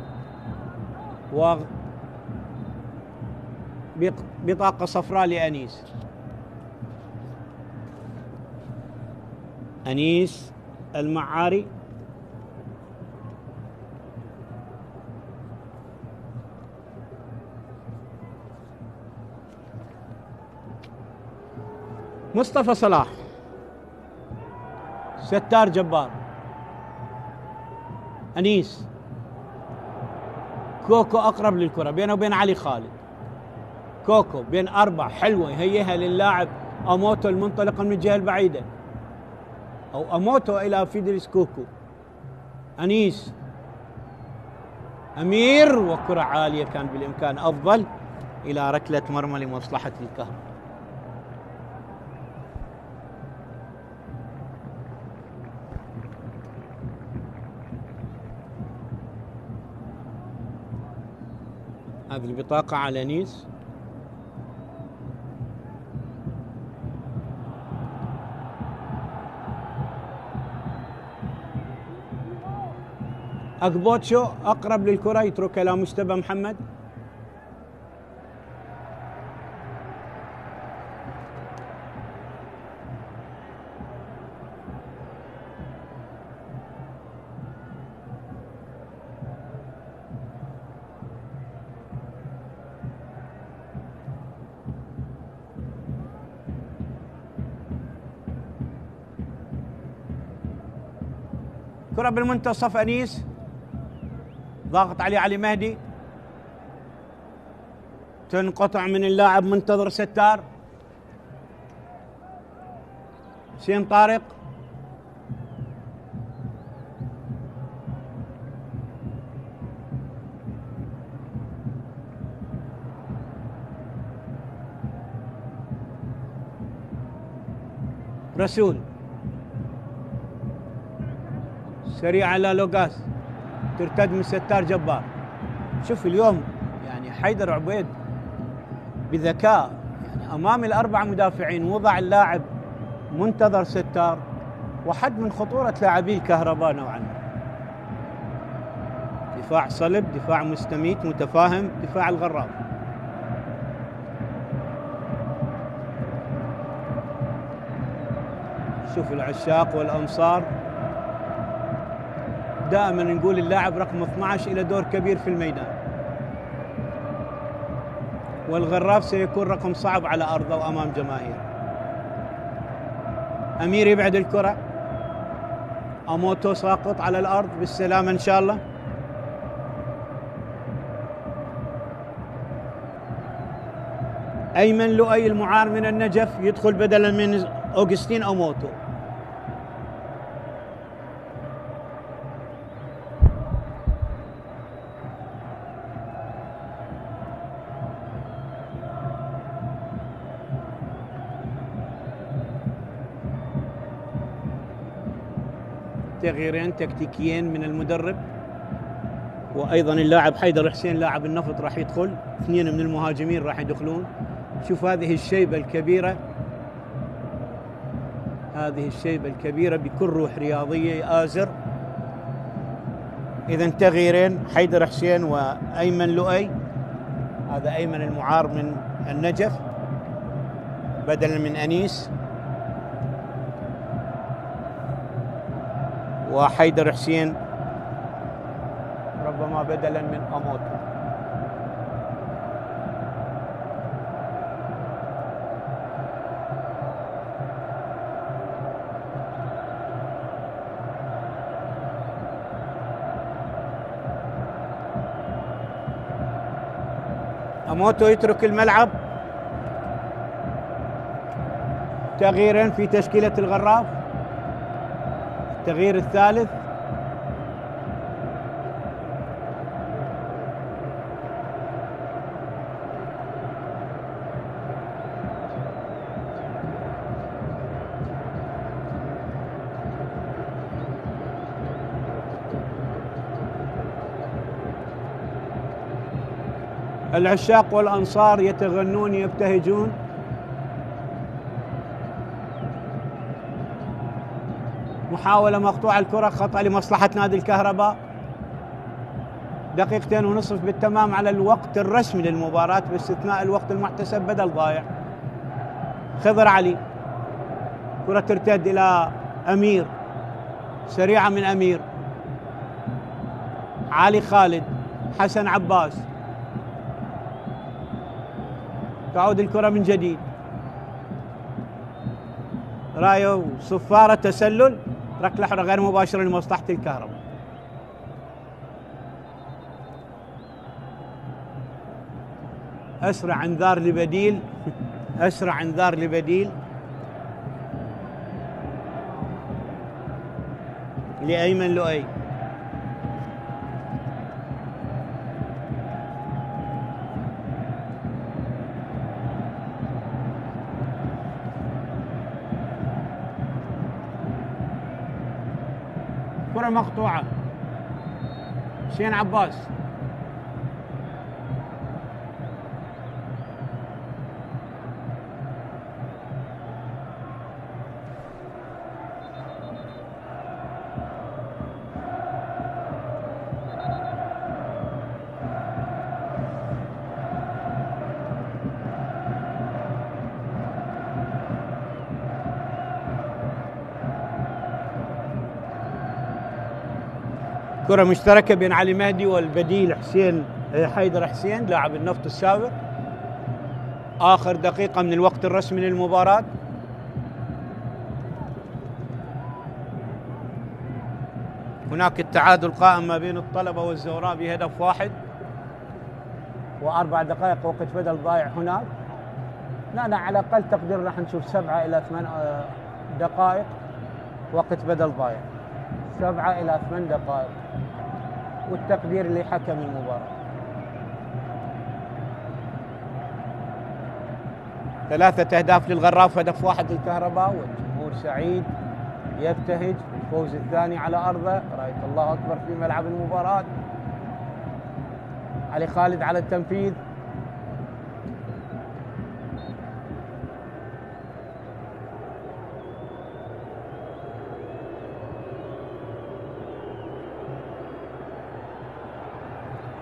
Speaker 1: بطاقة صفراء لأنيس. أنيس المعاري. مصطفى صلاح. ستار جبار. أنيس. كوكو أقرب للكرة بينه وبين علي خالد. كوكو بين 4 حلوة يهيئها للاعب أموتو المنطلق من الجهة البعيدة، أو أموتو إلى فيدريس كوكو. أنيس، أمير، وكرة عالية كان بالإمكان أفضل إلى ركلة مرمى لمصلحة الكهرباء. هذه البطاقة على أنيس. أكبوتشو أقرب للكرة، يتركها إلى مجتبى محمد. كرة بالمنتصف، أنيس ضاغط عليه علي مهدي، تنقطع من اللاعب منتظر ستار. حسين طارق، رسول سريع على لوغاس، ترتد من ستار جبار. شوف اليوم يعني حيدر عبيد بذكاء يعني امام ال4 مدافعين وضع اللاعب منتظر ستار، وحد من خطورة لاعبي الكهرباء نوعا ما. دفاع صلب، دفاع مستميت متفاهم، دفاع الغراب. شوف العشاق والأنصار دائما نقول اللاعب رقم 12 إلى دور كبير في الميدان، والغراب سيكون رقم صعب على أرضه وأمام جماهير. أمير يبعد الكرة، أموتو ساقط على الأرض، بالسلامة إن شاء الله. أيمن لؤي المعار من النجف يدخل بدلا من أوغستين أموتو. تغييرين تكتيكيين من المدرب، وايضا اللاعب حيدر حسين لاعب النفط راح يدخل، 2 من المهاجمين راح يدخلون. شوف هذه الشيبه الكبيره، هذه الشيبه الكبيره بكل روح رياضيه آزر. اذا تغييرين، حيدر حسين وايمن لؤي. هذا ايمن المعار من النجف بدلا من انيس، وحيدر حسين ربما بدلا من أموتو. أموتو يترك الملعب. تغييرين في تشكيلة الغراف، التغيير الثالث. العشاق والأنصار يتغنون يبتهجون. محاولة مقطوعة الكرة، خطأ لمصلحة نادي الكهرباء. 2.5 دقيقة بالتمام على الوقت الرسمي للمباراة باستثناء الوقت المحتسب بدل ضايع. خضر علي، كرة ترتد إلى أمير، سريعة من أمير. علي خالد، حسن عباس، تعود الكرة من جديد. رايو صفارة تسلل، ركلة حرة غير مباشرة لمصلحة الكهرباء. أسرع انذار لبديل أسرع انذار لبديل لأيمن لؤي. كرة مقطوعة، حسين عباس. كرة مشتركة بين علي مهدي والبديل حيدر حسين لاعب النفط السابق. آخر دقيقة من الوقت الرسمي للمباراة. هناك التعادل قائم ما بين الطلبة والزوراء بهدف واحد، و4 دقائق وقت بدل ضايع هناك. لا على الأقل تقدير راح نشوف 7 إلى 8 دقائق وقت بدل ضايع، 7 إلى 8 دقائق، والتقدير لحكم المباراة. 3 أهداف للغراف، هدف واحد للكهرباء، والجمهور سعيد يبتهج بالفوز الثاني على أرضه. رأيت الله أكبر في ملعب المباراة. علي خالد على التنفيذ.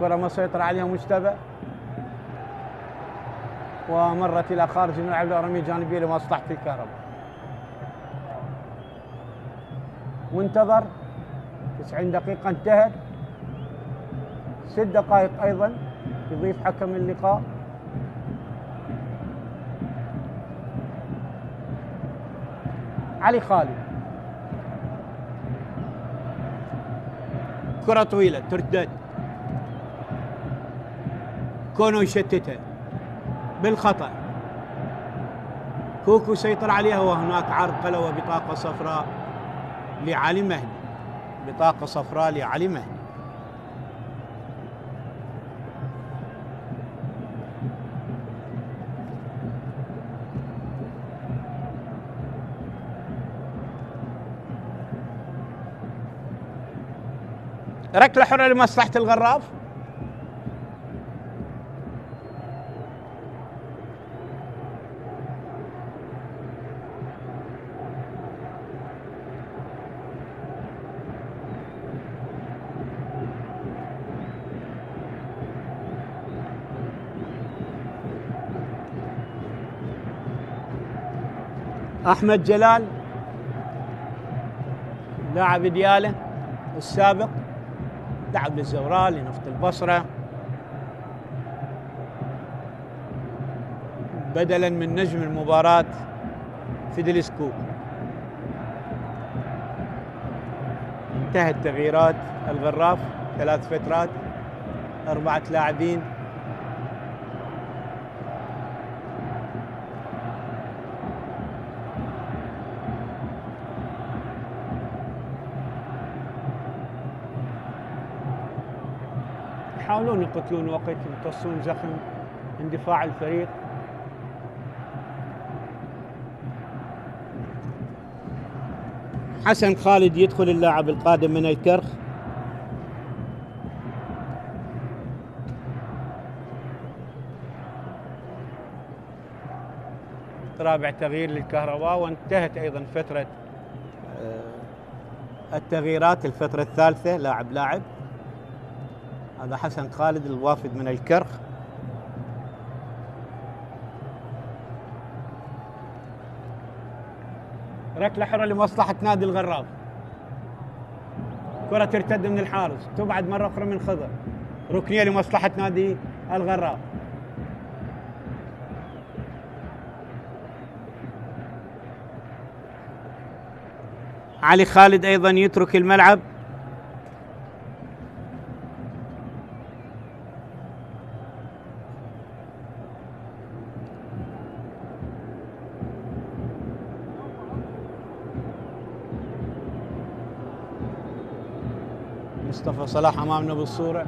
Speaker 1: كرة مسيطر عليها مجتبى، ومرت إلى خارج الملعب رمية جانبية لمصلحة الكهرباء. وانتظر 90 دقيقة انتهت، 6 دقائق أيضا يضيف حكم اللقاء. علي خالد، كرة طويلة ترتد، كونو يشتتها بالخطأ، كوكو سيطر عليها، وهناك عرقلة وبطاقة صفراء لعلي مهدي، بطاقة صفراء لعلي مهدي. ركلة حرة لمصلحة الغراف. أحمد جلال لاعب دياله السابق، لعب للزوراء لنفط البصرة بدلا من نجم المباراة فيدلس كوك. انتهت تغييرات الغراف، 3 فترات، 4 لاعبين. يحاولون يقتلون وقت، يمتصون زخم اندفاع الفريق. حسن خالد يدخل اللاعب القادم من الكرخ. رابع تغيير للكهرباء، وانتهت أيضا فترة التغييرات، الفترة الثالثة لاعب. هذا حسن خالد الوافد من الكرخ. ركلة حرة لمصلحة نادي الغراف. كرة ترتد من الحارس، تبعد مرة أخرى من خضر. ركنية لمصلحة نادي الغراف. علي خالد أيضا يترك الملعب. مصطفى صلاح أمامنا بالصورة.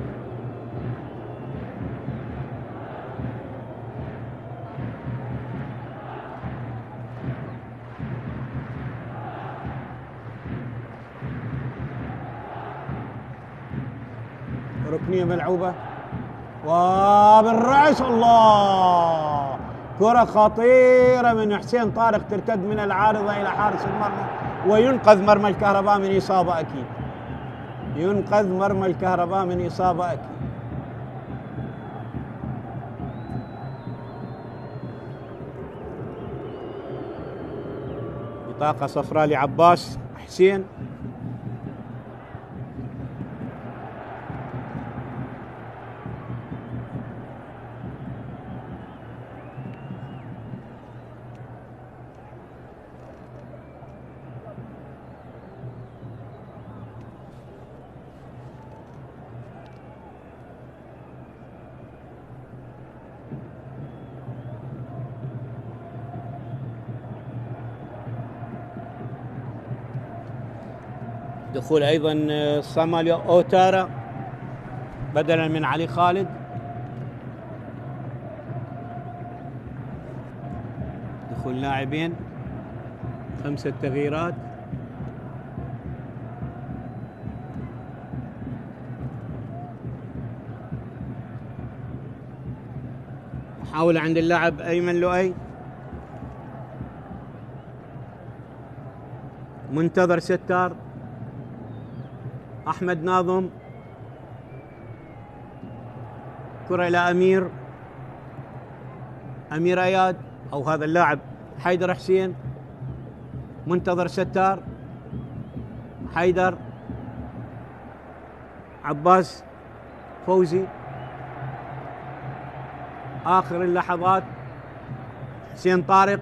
Speaker 1: ركنية ملعوبة وبالرأس، الله، كرة خطيرة من حسين طارق ترتد من العارضة إلى حارس المرمى، وينقذ مرمى الكهرباء من إصابة أكيد، ينقذ مرمى الكهرباء من إصابة أكيد. بطاقة صفراء لعباس حسين. دخول أيضا صاماليو أوتارا بدلا من علي خالد. دخول لاعبين، 5 تغييرات. محاولة عند اللاعب أيمن لؤي، منتظر ستار. أحمد ناظم، كرة إلى أمير أياد، أو هذا اللاعب حيدر حسين، منتظر ستار، حيدر، عباس فوزي، آخر اللحظات حسين طارق،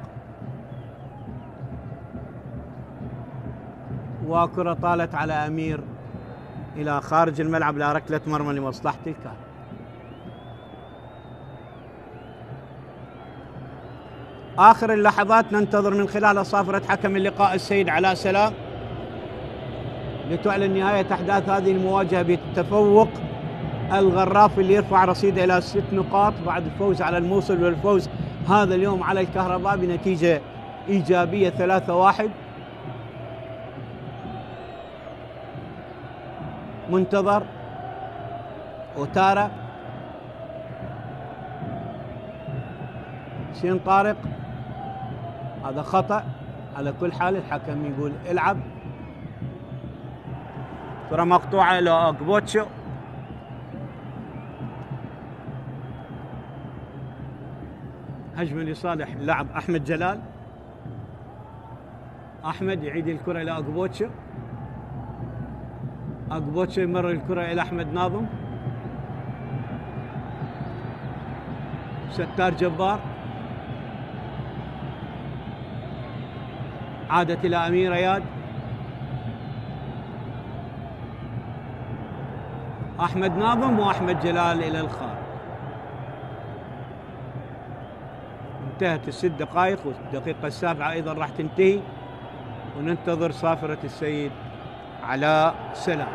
Speaker 1: وكرة طالت على أمير إلى خارج الملعب لركلة مرمى لمصلحة الكهرباء. آخر اللحظات ننتظر من خلال صافرة حكم اللقاء السيد علاء سلام لتعلن نهاية أحداث هذه المواجهة بتفوق الغراف اللي يرفع رصيده إلى 6 نقاط بعد الفوز على الموصل، والفوز هذا اليوم على الكهرباء بنتيجة إيجابية 3-1. منتظر أوتارا، حسين طارق، هذا خطأ على كل حال، الحكم يقول العب. كرة مقطوعة إلى أغبوتشو، هجمة لصالح اللاعب أحمد جلال. أحمد يعيد الكرة إلى أغبوتشو، أغبوتشو يمرر الكرة إلى أحمد ناظم، ستار جبار، عادت إلى أمير أياد، أحمد ناظم وأحمد جلال إلى الخارج. انتهت ال6 دقائق، والدقيقة 7 أيضا راح تنتهي، وننتظر صافرة السيد علاء سلام.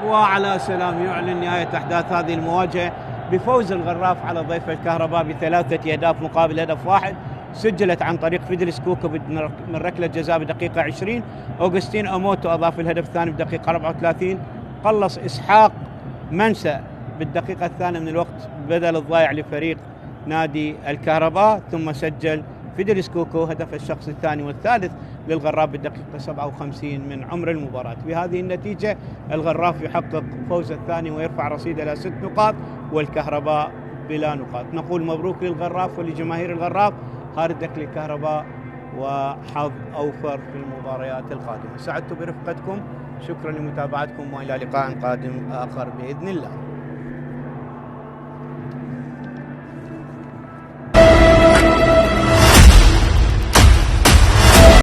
Speaker 1: وعلاء سلام يعلن نهاية أحداث هذه المواجهة بفوز الغراف على ضيف الكهرباء ب3 أهداف مقابل هدف واحد، سجلت عن طريق فيدلس كوكو من ركلة جزاء بدقيقة 20. أوغستين أموتو أضاف الهدف الثاني بدقيقة 34. قلص إسحاق منسى بالدقيقة الثانية من الوقت بدل الضايع لفريق نادي الكهرباء، ثم سجل فيدلس كوكو هدف الشخص الثاني والثالث للغراف بالدقيقة 57 من عمر المباراة. بهذه النتيجة الغراف يحقق فوز الثاني ويرفع رصيده إلى 6 نقاط، والكهرباء بلا نقاط. نقول مبروك للغراف ولجماهير الغراف، هاردك للكهرباء وحظ أوفر في المباريات القادمة. سعدت برفقتكم، شكرا لمتابعتكم، وإلى لقاء قادم آخر بإذن الله.